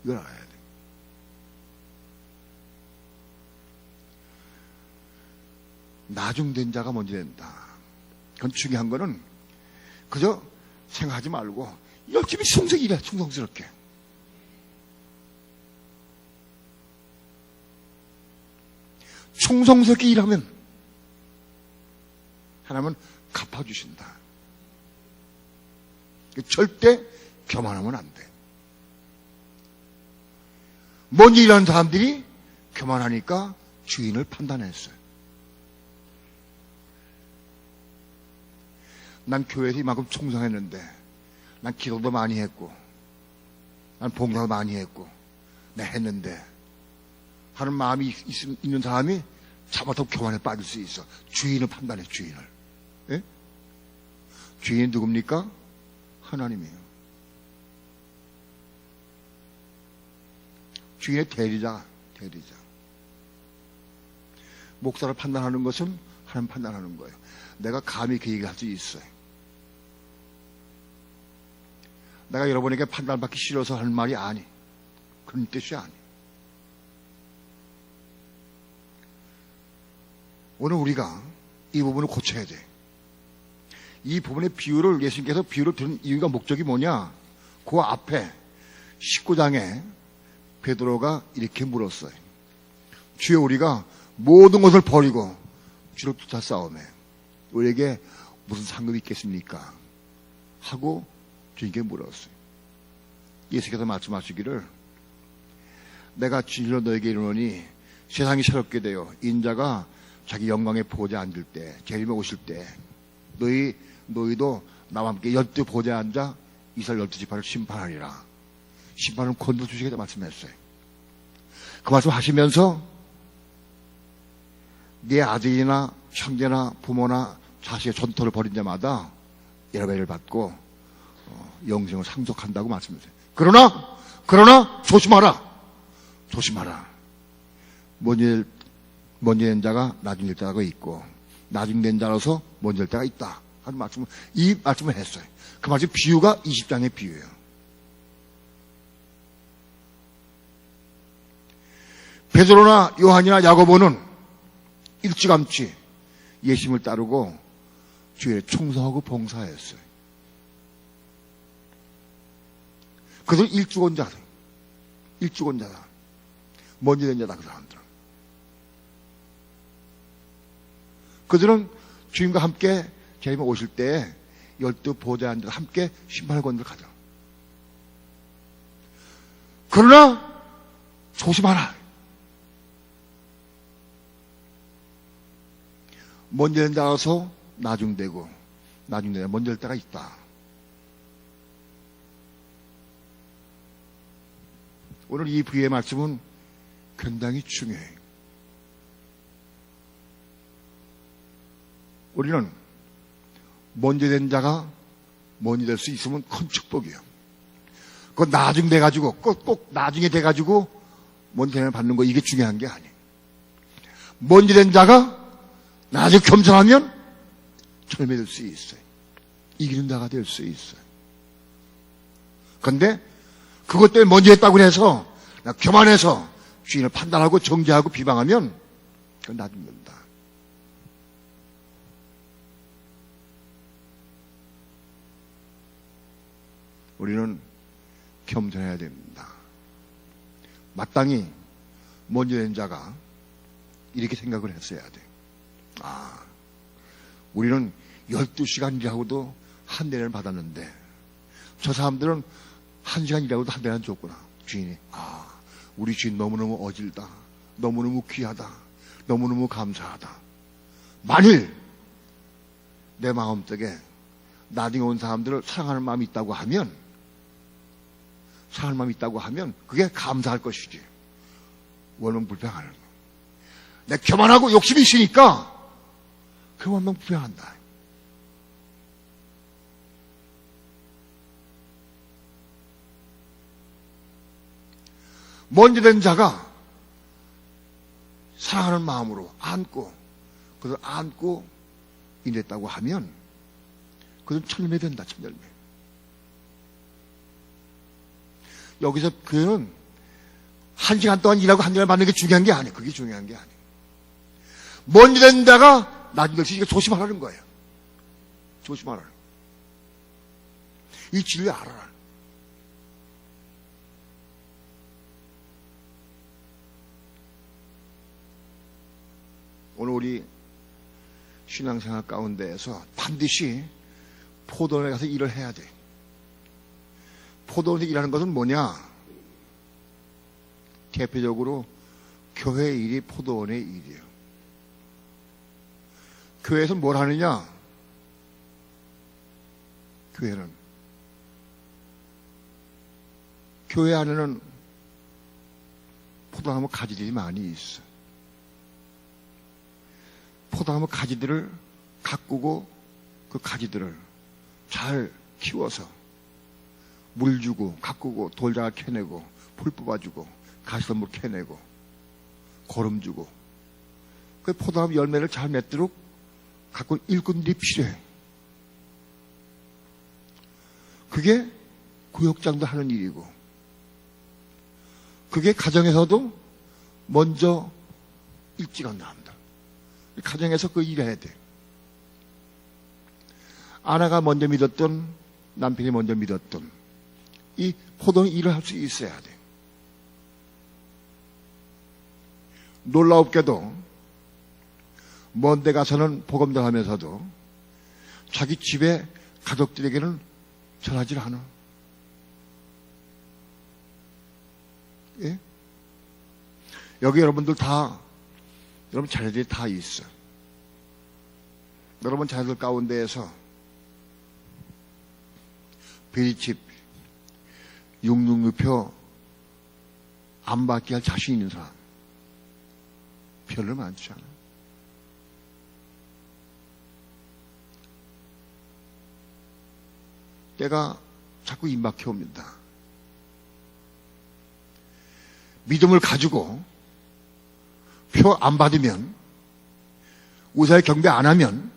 이걸 알아야 돼. 나중된 자가 먼저 된다. 그건 중요한 거는 그저 생각하지 말고 열심히 충성이래. 충성스럽게. 충성스럽게 일하면 하나님은 갚아주신다. 절대 교만하면 안 돼. 먼저 일하는 사람들이 교만하니까 주인을 판단했어요. 난 교회에서 이만큼 충성했는데, 난 기도도 많이 했고, 난 봉사도 많이 했고, 내가 했는데, 하는 마음이 있는 사람이 잘못하면 교만에 빠질 수 있어. 주인을 판단해, 주인을. 예? 주인이 누굽니까? 하나님이에요. 주인의 대리자. 목사를 판단하는 것은 하나님 판단하는 거예요. 내가 감히 그 얘기를 할 수 있어요. 내가 여러분에게 판단받기 싫어서 하는 말이 아니. 그런 뜻이 아니. 오늘 우리가 이 부분을 고쳐야 돼. 이 부분의 비유를 예수님께서 비유를 들은 이유가 목적이 뭐냐? 그 앞에 19장에 베드로가 이렇게 물었어요. 주여, 우리가 모든 것을 버리고 주를 쫓아 싸우매 우리에게 무슨 상급이 있겠습니까? 하고 주님께 물었어요. 예수께서 말씀하시기를 내가 진실로 너에게 이르노니 세상이 새롭게 되어 인자가 자기 영광의 보좌에 앉을 때, 재림에 오실 때 너희도 나와 함께 12 보좌에 앉아 이스라엘 12지파를 심판하리라. 심판을 건너주시겠다 말씀했어요. 그 말씀 하시면서 네 아들이나 형제나 부모나 자식의 전토를 벌인 자마다 예배를 받고 영생을 상속한다고 말씀했어요. 그러나 조심하라. 먼저 된 자가 나중 될 자가 있고 나중 된 자로서 먼저 될 자가 있다 하는 말씀을, 이 말씀을 했어요. 그 말씀 비유가 20장의 비유예요. 베드로나 요한이나 야고보는 일찌감치 예수님을 따르고 주에 충성하고 봉사했어요. 그들은 일주권자다. 먼저 된 자다, 그 사람들은. 그들은 주님과 함께 재림에 오실 때 12 보좌에 앉아서 함께 심판의 권을 가져. 그러나 조심하라. 먼저 된 자라서 나중되고 나중되면 먼저 될 때가 있다. 오늘 이 부의 말씀은 굉장히 중요해요. 우리는 먼저 된 자가 먼저 될 수 있으면 큰 축복이에요. 그건 나중 돼가지고 꼭 나중에 돼가지고 먼저 되면 받는 거, 이게 중요한 게 아니에요. 먼저 된 자가 나중에 겸손하면 철매 될 수 있어요. 이기는 자가 될 수 있어요. 그런데 그것 때문에 먼저 했다고 해서 교만해서 주인을 판단하고 정죄하고 비방하면 그건 나중 된다. 우리는 겸손해야 됩니다. 마땅히 먼저 된 자가 이렇게 생각을 했어야 돼. 우리는 12시간 일하고도 한 대를 받았는데 저 사람들은 1시간 일하고도 한 대는 줬구나. 주인이 우리 주인 너무너무 어질다, 너무너무 귀하다, 너무너무 감사하다. 만일 내 마음속에 나중에 온 사람들을 사랑하는 마음이 있다고 하면 그게 감사할 것이지 원은 불평하는 거. 내 교만하고 욕심이 있으니까 그 원망 불행한다. 먼저 된 자가 사랑하는 마음으로 안고, 그것을 안고 인했다고 하면 그것은 천열매 된다, 천열매. 여기서 그는 1시간 동안 일하고 1년을 받는 게 중요한 게 아니에요. 그게 중요한 게 아니에요. 먼저 된 자가 나중 될수 조심하라는 거예요. 조심하라는 거예요. 이 진리를 알아라. 오늘 우리 신앙생활 가운데에서 반드시 포도원에 가서 일을 해야 돼. 포도원에서 일하는 것은 뭐냐? 대표적으로 교회 일이 포도원의 일이에요. 교회에서 뭘 하느냐? 교회는 교회 안에는 포도나무 가지들이 많이 있어. 포도나무 가지들을 가꾸고 그 가지들을 잘 키워서 물 주고 가꾸고 돌자가 캐내고 풀 뽑아주고 가시덤불 캐내고 거름 주고 그 포도나무 열매를 잘 맺도록 가꾼 일꾼들이 필요해. 그게 구역장도 하는 일이고 그게 가정에서도 먼저 일찍 한답니다. 가정에서 그 일을 해야 돼. 아내가 먼저 믿었던 남편이 먼저 믿었던 이 포도는 일을 할 수 있어야 돼. 놀라웠게도 먼 데 가서는 복음 전하면서도 자기 집에 가족들에게는 전하지 않아. 예? 여기 여러분들 다 여러분 자녀들이 다 있어. 여러분 자녀들 가운데에서 베리칩 666표 안 받게 할 자신 있는 사람 별로 많지 않아. 때가 자꾸 임박해 옵니다. 믿음을 가지고 표 안 받으면, 의사의 경배 안 하면,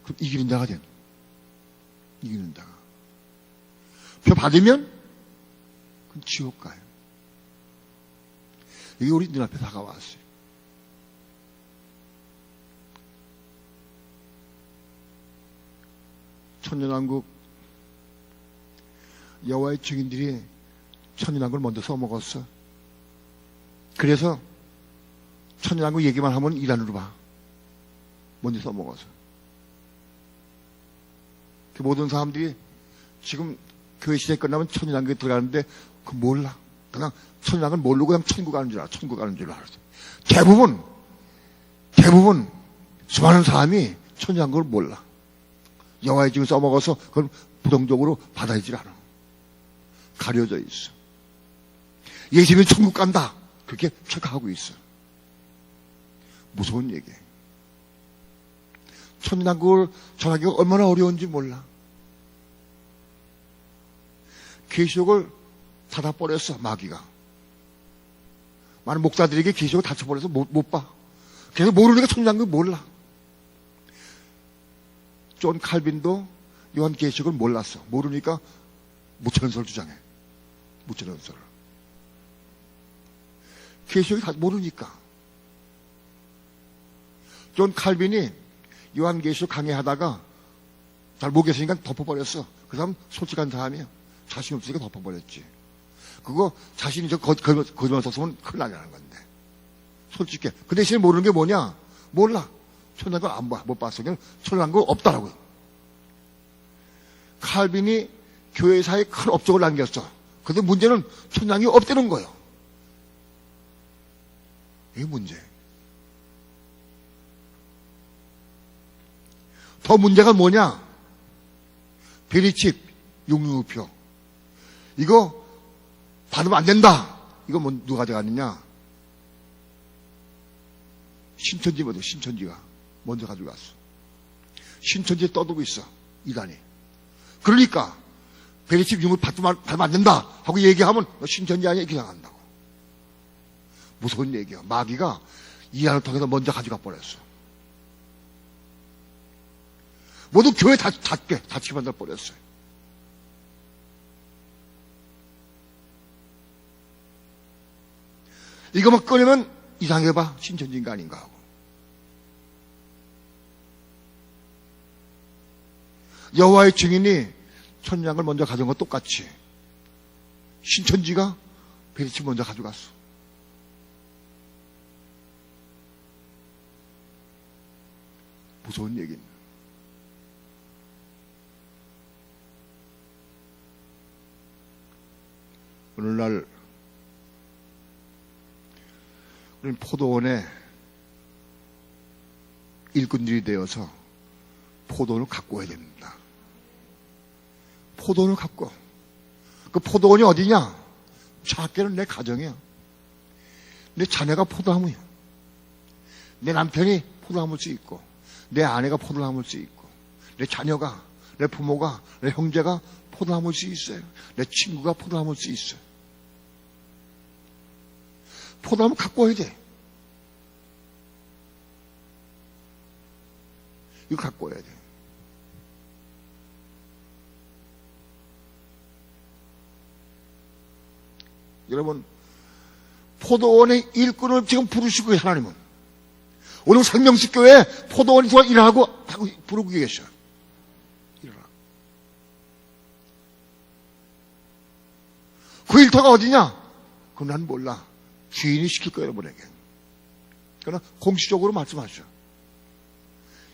그럼 이기는 자가 돼. 이기는 자가. 표 받으면, 그럼 지옥 가요. 이게 우리 눈앞에 다가왔어요. 천년왕국 여호와의 증인들이 천년왕국을 먼저 써먹었어. 그래서 천년왕국 얘기만 하면 이란으로 봐. 먼저 써먹어서. 그 모든 사람들이 지금 교회 시대 끝나면 천년왕국에 들어가는데 그 몰라. 그냥 천년왕국을 모르고 그냥 천국 가는 줄 알아. 천국 가는 줄 알았어. 대부분 수많은 사람이 천년왕국을 몰라. 여호와의 증인 써먹어서 그걸 부정적으로 받아들이질 않아. 가려져 있어. 예수님이 천국 간다. 그렇게 착각하고 있어. 무서운 얘기예요. 천년왕국을 전하기가 얼마나 어려운지 몰라. 계시록을 닫아버렸어, 마귀가. 많은 목사들에게 계시록을 닫혀버려서 못 봐. 그래서 모르니까 천년왕국을 몰라. 존 칼빈도 요한 계시록을 몰랐어. 모르니까 무천연설을 주장해. 무천연설을. 계시록이 다 모르니까. 존 칼빈이 요한 계시록 강의하다가 잘 모르겠으니까 덮어버렸어. 그 사람 솔직한 사람이야. 자신 없으니까 덮어버렸지. 그거 자신이 거짓말 썼으면 큰일 나는 건데. 솔직해. 그 대신에 모르는 게 뭐냐? 몰라. 천년왕국 안 봐. 못 봤어. 그냥 천년왕국 없다라고요. 칼빈이 교회사에 큰 업적을 남겼어. 근데 문제는 천년왕국이 없다는 거예요. 이게 문제. 더 문제가 뭐냐? 베리칩 666표. 이거 받으면 안 된다. 이거 뭐 누가 가져가느냐? 신천지거든. 신천지가 먼저 가져갔어. 신천지에 떠들고 있어, 이단이. 그러니까 베리칩 유물 받으면 안 된다 하고 얘기하면 너 신천지 아니야 이렇게 생각한다고. 무서운 얘기야. 마귀가 이단을 통해서 먼저 가져가 버렸어. 모두 교회 닫히게 만들어 버렸어요. 이거만 꺼내면 이상해봐. 신천지인가 아닌가 하고. 여호와의 증인이 천냥을 먼저 가져온 것 똑같이 신천지가 베리칩 먼저 가져갔어. 무서운 얘기입니다. 오늘날 우리는 포도원의 일꾼들이 되어서 포도원을 가꿔야 됩니다. 포도원을 갖고. 그 포도원이 어디냐? 작게는 내 가정이야. 내 자녀가 포도나무야. 내 남편이 포도나무일 수 있고, 내 아내가 포도나무일 수 있고, 내 자녀가, 내 부모가, 내 형제가 포도나무일 수 있어요. 내 친구가 포도나무일 수 있어요. 포도나무 갖고 와야 돼. 이거 갖고 와야 돼. 여러분, 포도원의 일꾼을 지금 부르시고 계세요, 하나님은. 오늘 생명식 교회에 포도원이 일하고 부르고 계셔. 일어나. 그 일터가 어디냐? 그건 난 몰라. 주인이 시킬 거예요, 여러분에게. 그러나 공식적으로 말씀하셔.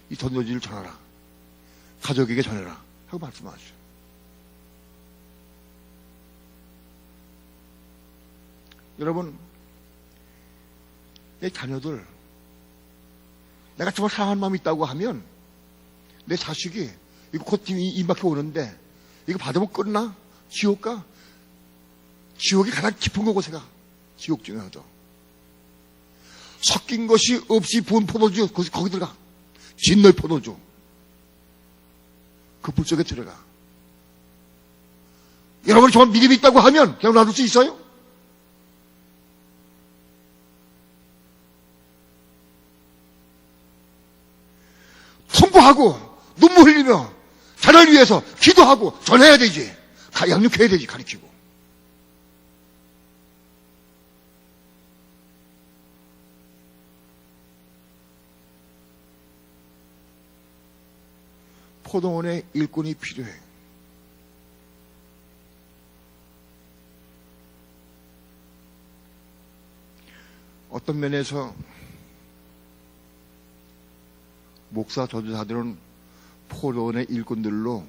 이 전도지를 전하라. 가족에게 전해라. 하고 말씀하셔. 여러분, 내 자녀들, 내가 정말 사랑하는 마음이 있다고 하면, 내 자식이, 이거 곧 입막혀 오는데, 이거 받으면 끝나? 지옥 가? 지옥이 가장 깊은 곳에가. 지옥 중에서도. 섞인 것이 없이 부은 포도주, 거기 들어가. 진노의 포도주. 그 불 속에 들어가. 여러분이 정말 믿음이 있다고 하면, 그냥 놔둘 수 있어요? 통보하고 눈물 흘리며 자녀를 위해서 기도하고 전해야 되지. 양육해야 되지. 가르치고. 포도원의 일꾼이 필요해. 어떤 면에서 목사 전도사들은 포도원의 일꾼들로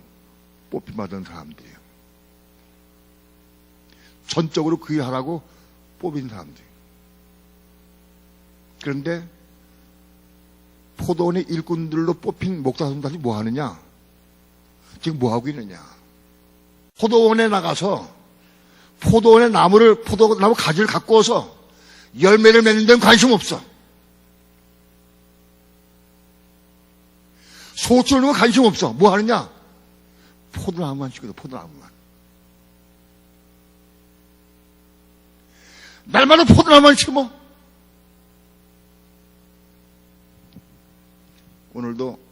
뽑힘받은 사람들이에요. 전적으로 그 일하라고 뽑힌 사람들이에요. 그런데 포도원의 일꾼들로 뽑힌 목사 전도사들이 뭐 하느냐? 지금 뭐 하고 있느냐? 포도원에 나가서 포도원의 포도나무 가지를 갖고 와서 열매를 맺는 데는 관심 없어. 소출하는 건 관심 없어. 뭐 하느냐? 포도나무만 찍거든, 포도나무만. 날마다 포도나무만 심어. 오늘도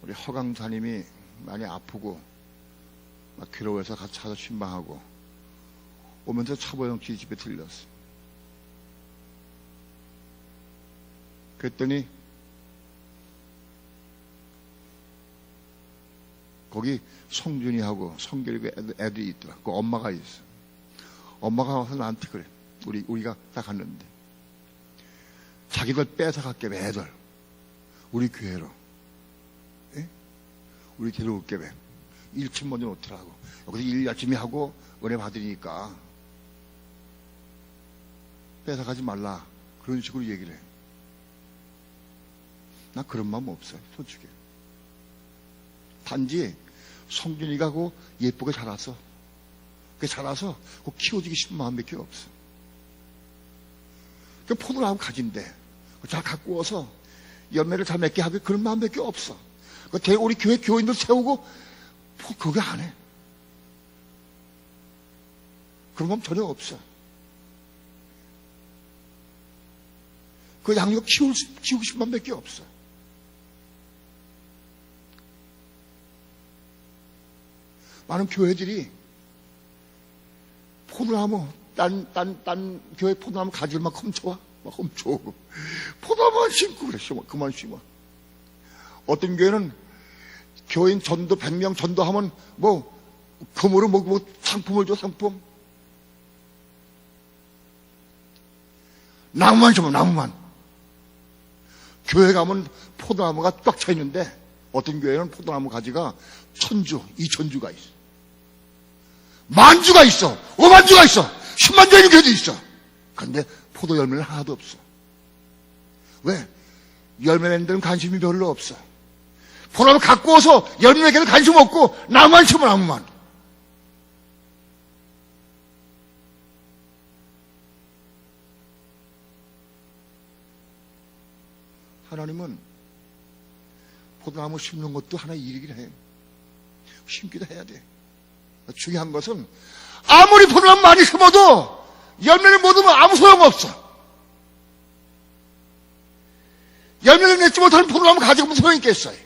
우리 허강사님이 많이 아프고 막 괴로워해서 같이 가서 신방하고 오면서 차보영 씨 집에 들렸어. 그랬더니 거기 성준이하고 성결이고 애들이 있더라. 그 엄마가 있어. 엄마가 와서 나한테 그래. 우리가 딱 갔는데 자기들 뺏어갈게 애들 우리 교회로. 예? 우리 데려올게 왜? 1층 먼저 놓더라고. 여기서 일 열심히 하고 은혜 받으니까 뺏어가지 말라. 그런 식으로 얘기를 해. 나 그런 마음 없어요, 솔직히. 단지 성준이가 그 예쁘게 자라서 그 자라서 그 키워주기 싶은 마음밖에 없어. 그 포도나무 가지인데 잘 갖고 와서 열매를 잘 맺게 하기 그런 마음밖에 없어. 우리 교회 교인들 세우고 그게 안 해. 그런 마음 전혀 없어. 그 양육 키우고 싶은 마음밖에 없어. 많은 교회들이 포도나무, 딴 교회 포도나무 가지를 훔쳐와. 훔쳐. 포도나무만 심고 그래, 그만 심어. 어떤 교회는 교인 전도 100명 전도하면 금으로 상품을 줘, 상품. 나무만 심어, 나무만. 교회 가면 포도나무가 꽉 차 있는데 어떤 교회는 포도나무 가지가 1000주, 2000주가 있어. 10,000주가 있어. 50,000주가 있어. 10만 주 있는 교회도 있어. 그런데 포도 열매는 하나도 없어. 왜? 열매 맺는 데는 관심이 별로 없어. 포도나무 갖고 와서 열매 맺는 데는 관심 없고 나무만 심어, 나무만. 하나님은 포도나무 심는 것도 하나의 일이긴 해. 심기도 해야 돼. 중요한 것은 아무리 포도나무 많이 심어도 열매를 못 얻으면 아무 소용없어. 열매를 맺지 못하는 포도나무 가지고 무슨 소용이 있겠어요?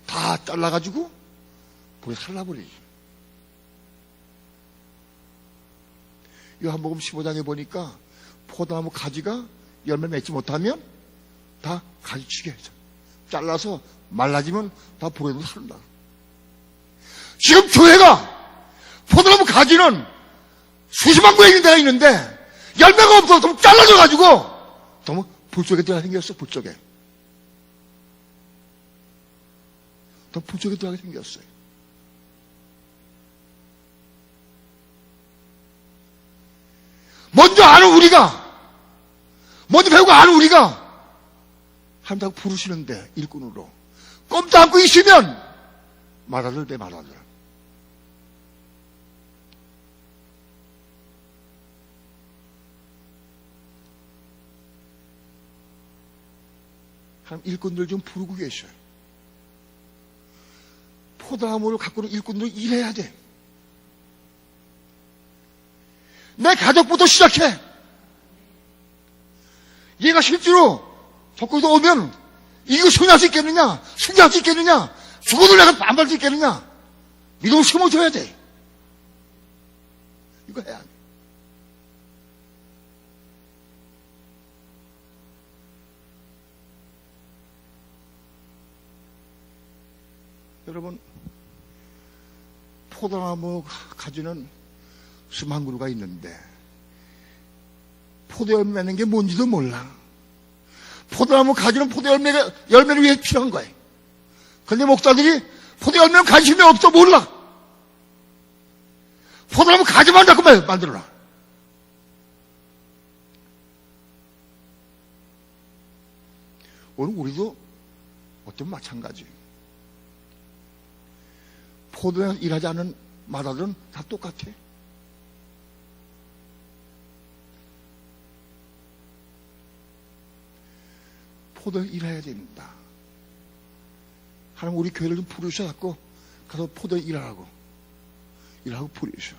다 잘라가지고 불에 살라버리지. 요한복음 15장에 보니까 포도나무 가지가 열매 맺지 못하면 다 가지치게 해서 잘라서 말라지면 다 불에도 살른다. 지금 교회가 포도나무 가지는 수십만 구에 있는 데가 있는데 열매가 없어서 너무 잘라져가지고 너무 불 속에 들어가게 생겼어. 불 속에. 너무 불 속에 들어가게 생겼어요. 먼저 아는 우리가, 먼저 배우고 아는 우리가 하나님하고 부르시는데 일꾼으로 꼼짝 않고 있으면 말아들 내 말아들. 하나님 일꾼들 좀 부르고 계셔요. 포도나무를 갖고는 일꾼들 일해야 돼. 내 가족부터 시작해. 얘가 실제로 적고도 오면 이거 승리할 수 있겠느냐? 승리할 수 있겠느냐? 죽어도 내가 반발할 수 있겠느냐? 믿음을 심어줘야 돼. 이거 해야 돼. 여러분, 포도나무 가지는 수만 그루가 있는데 포도 열매 맺는 게 뭔지도 몰라. 포도나무 가지는 포도 열매를 위해 필요한 거예요. 그런데 목사들이 포도 열매는 관심이 없어. 몰라. 포도나무 가지만 자꾸 만들어라. 오늘 우리도 어떤 마찬가지. 포도에 일하지 않은 마다들은 다 똑같아. 포도에 일해야 됩니다. 하나님 우리 교회를 좀 부르셔갖고 가서 포도에 일하라고 부르셔.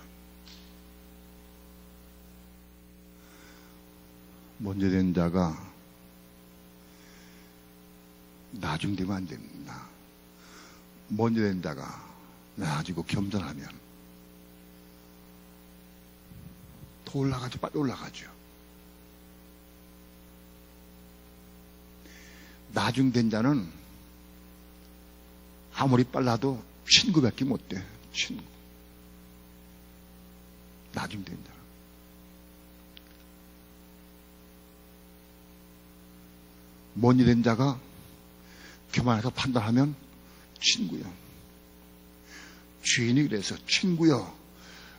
먼저 된 자가 나중 되면 안 됩니다. 먼저 된 자가 나아지고 겸손하면 더 올라가죠. 빨리 올라가죠. 나중된 자는 아무리 빨라도 친구밖에 못 돼. 친구. 나중된 자는. 먼저 된 자가 교만해서 판단하면 친구요. 주인이 그래서 친구요.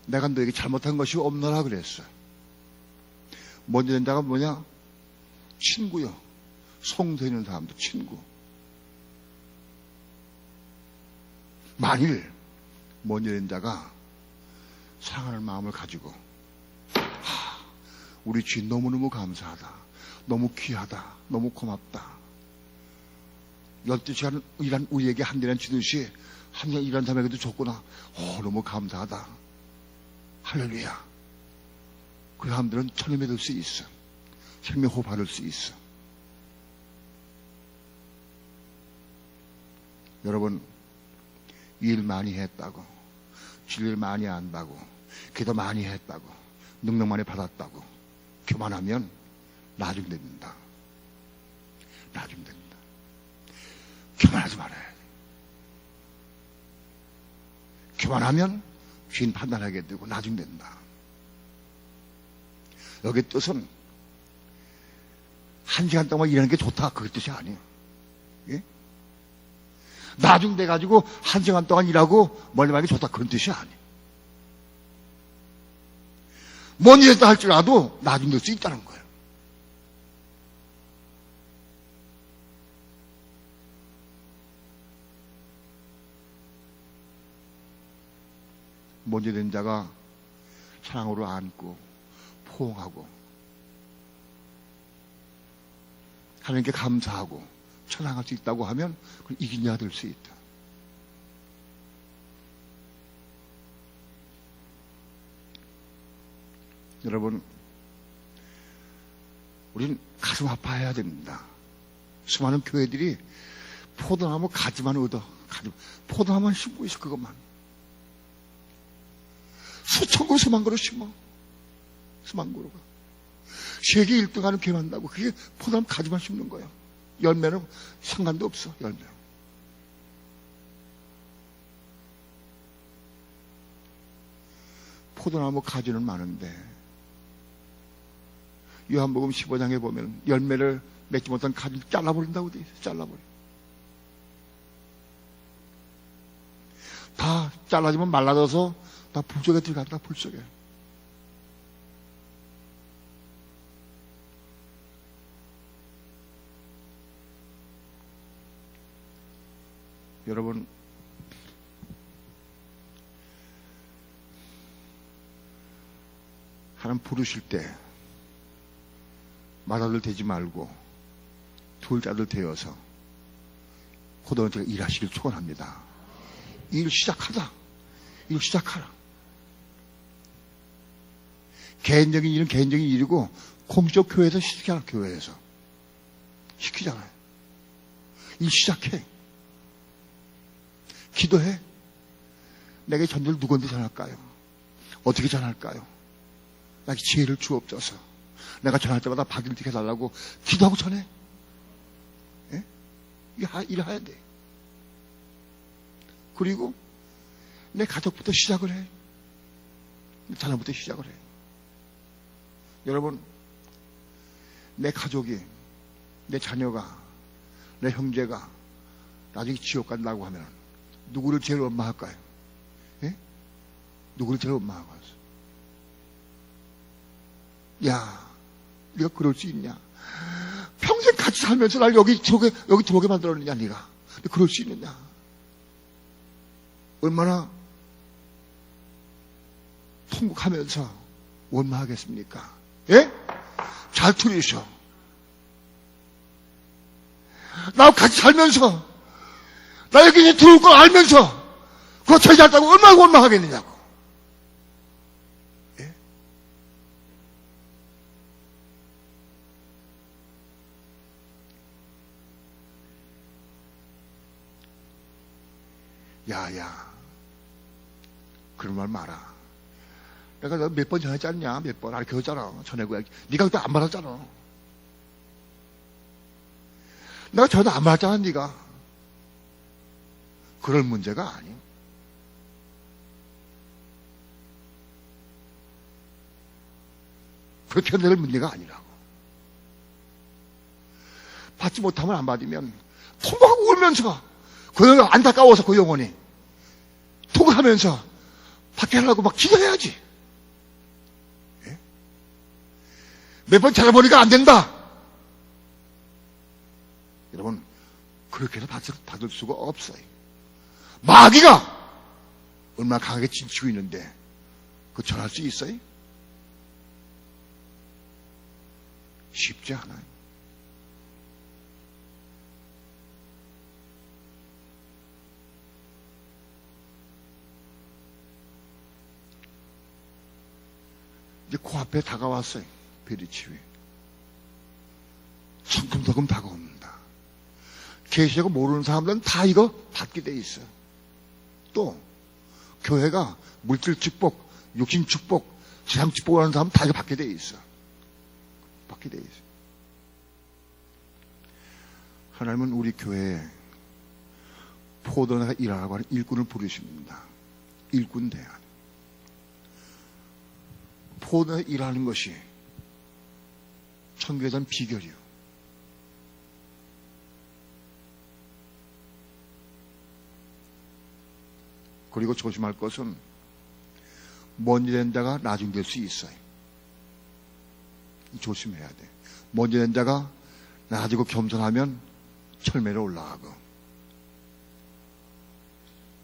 내가 너에게 잘못한 것이 없노라 그랬어. 먼저 된 자가 뭐냐? 친구요. 성도 있는 사람도 친구. 만일 먼저 된 자가 사랑하는 마음을 가지고 우리 주인 너무너무 감사하다. 너무 귀하다. 너무 고맙다. 12시간 일한 우리에게 한 대는 주듯이 한 년 일한 사람에게도 줬구나. 너무 감사하다. 할렐루야. 그 사람들은 천에 맺을 수 있어. 생명호흡 받을 수 있어. 여러분, 일 많이 했다고, 진리를 많이 안다고, 기도 많이 했다고, 능력 많이 받았다고 교만하면 나중 됩니다. 나중 됩니다. 교만하지 말아야 돼. 교만하면 주인 판단하게 되고 나중 된다. 여기 뜻은 1시간 동안 일하는 게 좋다, 그 뜻이 아니에요. 예? 나중 돼가지고 1시간 동안 일하고 멀리하는 게 좋다, 그런 뜻이 아니에요. 뭔 일을 할지라도 나중 될 수 있다는 거예요. 먼저 된 자가 사랑으로 안고 포옹하고 하나님께 감사하고 찬양할 수 있다고 하면 이긴 자가 될 수 있다. 여러분, 우린 가슴 아파해야 됩니다. 수많은 교회들이 포도나무 가지만 얻어. 포도나무만 심고 있어, 그것만. 수천 그루, 수만 그루 심어. 수만 그루가. 세계 1등 하는 교회 만다고. 그게 포도나무 가지만 심는 거예요. 열매는 상관도 없어, 열매. 포도나무 가지는 많은데, 요한복음 15장에 보면 열매를 맺지 못한 가지를 잘라버린다고 돼 있어요. 잘라버려. 다 잘라지면 말라져서 다 불 속에 들어간다, 불 속에. 여러분, 하나님 부르실 때 맏아들 되지 말고 둘째아들 되어서 고등학교 일하시길 축원합니다. 일 시작하자. 일 시작하라. 개인적인 일은 개인적인 일이고 공적 교회에서 시키잖아. 교회에서 시키잖아요. 일 시작해. 기도해. 내게 전도를 누구한테 전할까요? 어떻게 전할까요? 나에게 지혜를 주옵소서. 내가 전할 때마다 박일 되게 해달라고 기도하고 전해. 예? 일해야 돼. 그리고 내 가족부터 시작을 해. 내 자녀부터 시작을 해. 여러분, 내 가족이, 내 자녀가, 내 형제가 나중에 지옥 간다고 하면 누구를 제일 원망할까요? 예? 누구를 제일 원망하고 왔어? 야, 네가 그럴 수 있냐? 평생 같이 살면서 날 여기 들어오게 만들었느냐, 네가? 그럴 수 있느냐? 얼마나 통곡하면서 원망하겠습니까? 예? 잘 들으셔. 나하고 같이 살면서 나 여기 들어올 걸 알면서 그거 제자했다고 얼마나 원망하겠느냐고. 예? 야야, 그런 말 마라. 내가 너 몇 번 전했지 않냐? 몇 번 가르쳐줬잖아. 전해고 네가 그때 안 받았잖아. 내가 전혀 안 받았잖아, 네가. 그럴 문제가 아니야. 그렇게 될 문제가 아니라고. 받지 못하면 안 받으면 통곡하고 울면서 그 영혼이 안타까워서 그 영혼이 통곡하면서 받게 하려고 막 기도해야지. 예? 몇 번 찾아보니까 안 된다. 여러분, 그렇게 해서 받을 수가 없어요. 마귀가 얼마나 강하게 진치고 있는데 그거 전할 수 있어요? 쉽지 않아요. 이제 코앞에 다가왔어요. 베리치위. 성큼성큼 다가옵니다. 계시하고 모르는 사람들은 다 이거 받게 돼 있어요. 또 교회가 물질 축복, 육신 축복, 세상 축복을 하는 사람은 다 이거 받게 돼 있어요. 받게 돼 있어요. 하나님은 우리 교회에 포도나가 일하라고 하는 일꾼을 부르십니다. 일꾼 대안. 포도나가 일하는 것이 천국에 대한 비결이요. 그리고 조심할 것은 먼지 된 자가 나중 될 수 있어요. 조심해야 돼. 먼지 된 자가 나아지고 겸손하면 철매로 올라가고,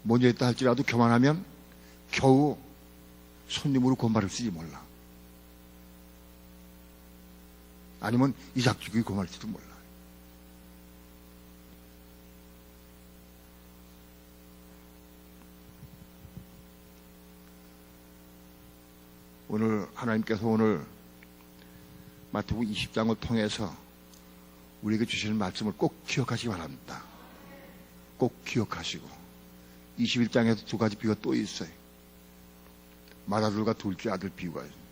먼지 됐다 할지라도 교만하면 겨우 손님으로 고말을 쓰지 몰라. 아니면 이삭죽이 고말을지도 몰라. 오늘 하나님께서 오늘 마태복음 20장을 통해서 우리에게 주시는 말씀을 꼭 기억하시기 바랍니다. 꼭 기억하시고, 21장에도 두 가지 비유가 또 있어요. 맏아들과 둘째 아들 비유가 있어요.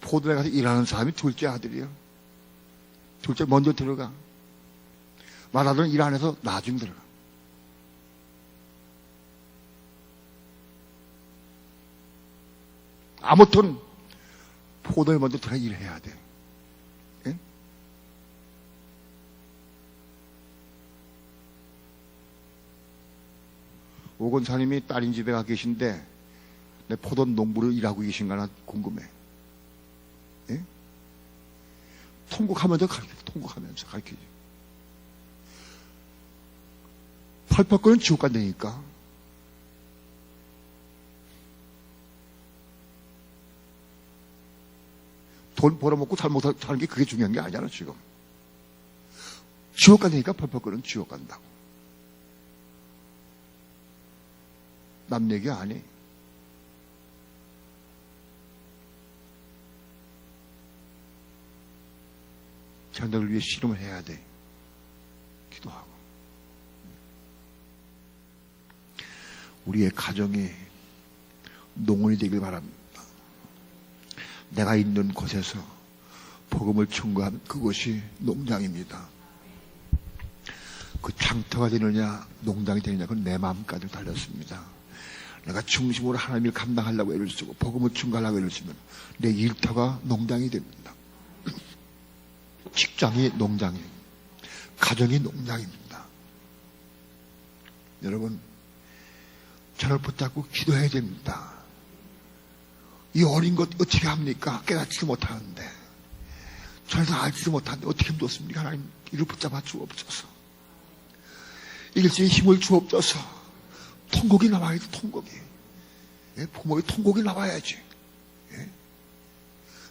포도에 가서 일하는 사람이 둘째 아들이에요. 둘째 먼저 들어가. 맏아들은 일 안 해서 나중에 들어가. 아무튼 포도에 먼저 들어가 일해야 돼. 예? 오건사님이 딸인 집에 가 계신데 내 포도 농부를 일하고 계신가 궁금해. 예? 통곡하면서 가르치지. 펄펄거리는 지옥 간다니까. 돈 벌어먹고 잘 못하는 게 그게 중요한 게 아니잖아, 지금. 지옥 간다니까, 펄펄거리는 지옥 간다고. 남 얘기 아니. 자녀를 위해 씨름을 해야 돼. 기도하고. 우리의 가정이 농원이 되길 바랍니다. 내가 있는 곳에서 복음을 청구하는 그것이 농장입니다. 그 장터가 되느냐 농장이 되느냐 그건 내 마음까지 달렸습니다. 내가 중심으로 하나님을 감당하려고 애를 쓰고 복음을 청구하려고 애를 쓰면 내 일터가 농장이 됩니다. 직장이 농장이, 가정이 농장입니다. 여러분, 저를 붙잡고 기도해야 됩니다. 이 어린 것 어떻게 합니까? 깨닫지도 못하는데, 저를 알지도 못하는데 어떻게 하면 좋습니까? 하나님 이를 붙잡아 주옵소서. 이길 수 있는 힘을 주옵소서. 통곡이 나와야지, 통곡이. 예? 부모의 통곡이 나와야지. 예?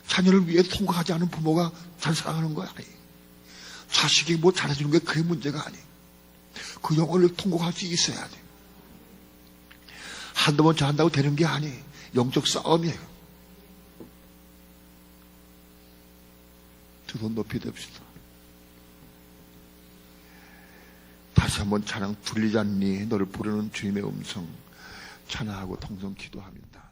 자녀를 위해 통곡하지 않은 부모가 잘 사랑하는 거야. 아니. 자식이 뭐 잘해주는 게 그게 문제가 아니. 그 영혼을 통곡할 수 있어야 돼. 한두 번 잘한다고 되는 게 아니. 영적 싸움이에요. 두 손 높이 듭시다. 다시 한번 찬양 들리지 않니? 너를 부르는 주님의 음성 찬양하고 통성 기도합니다.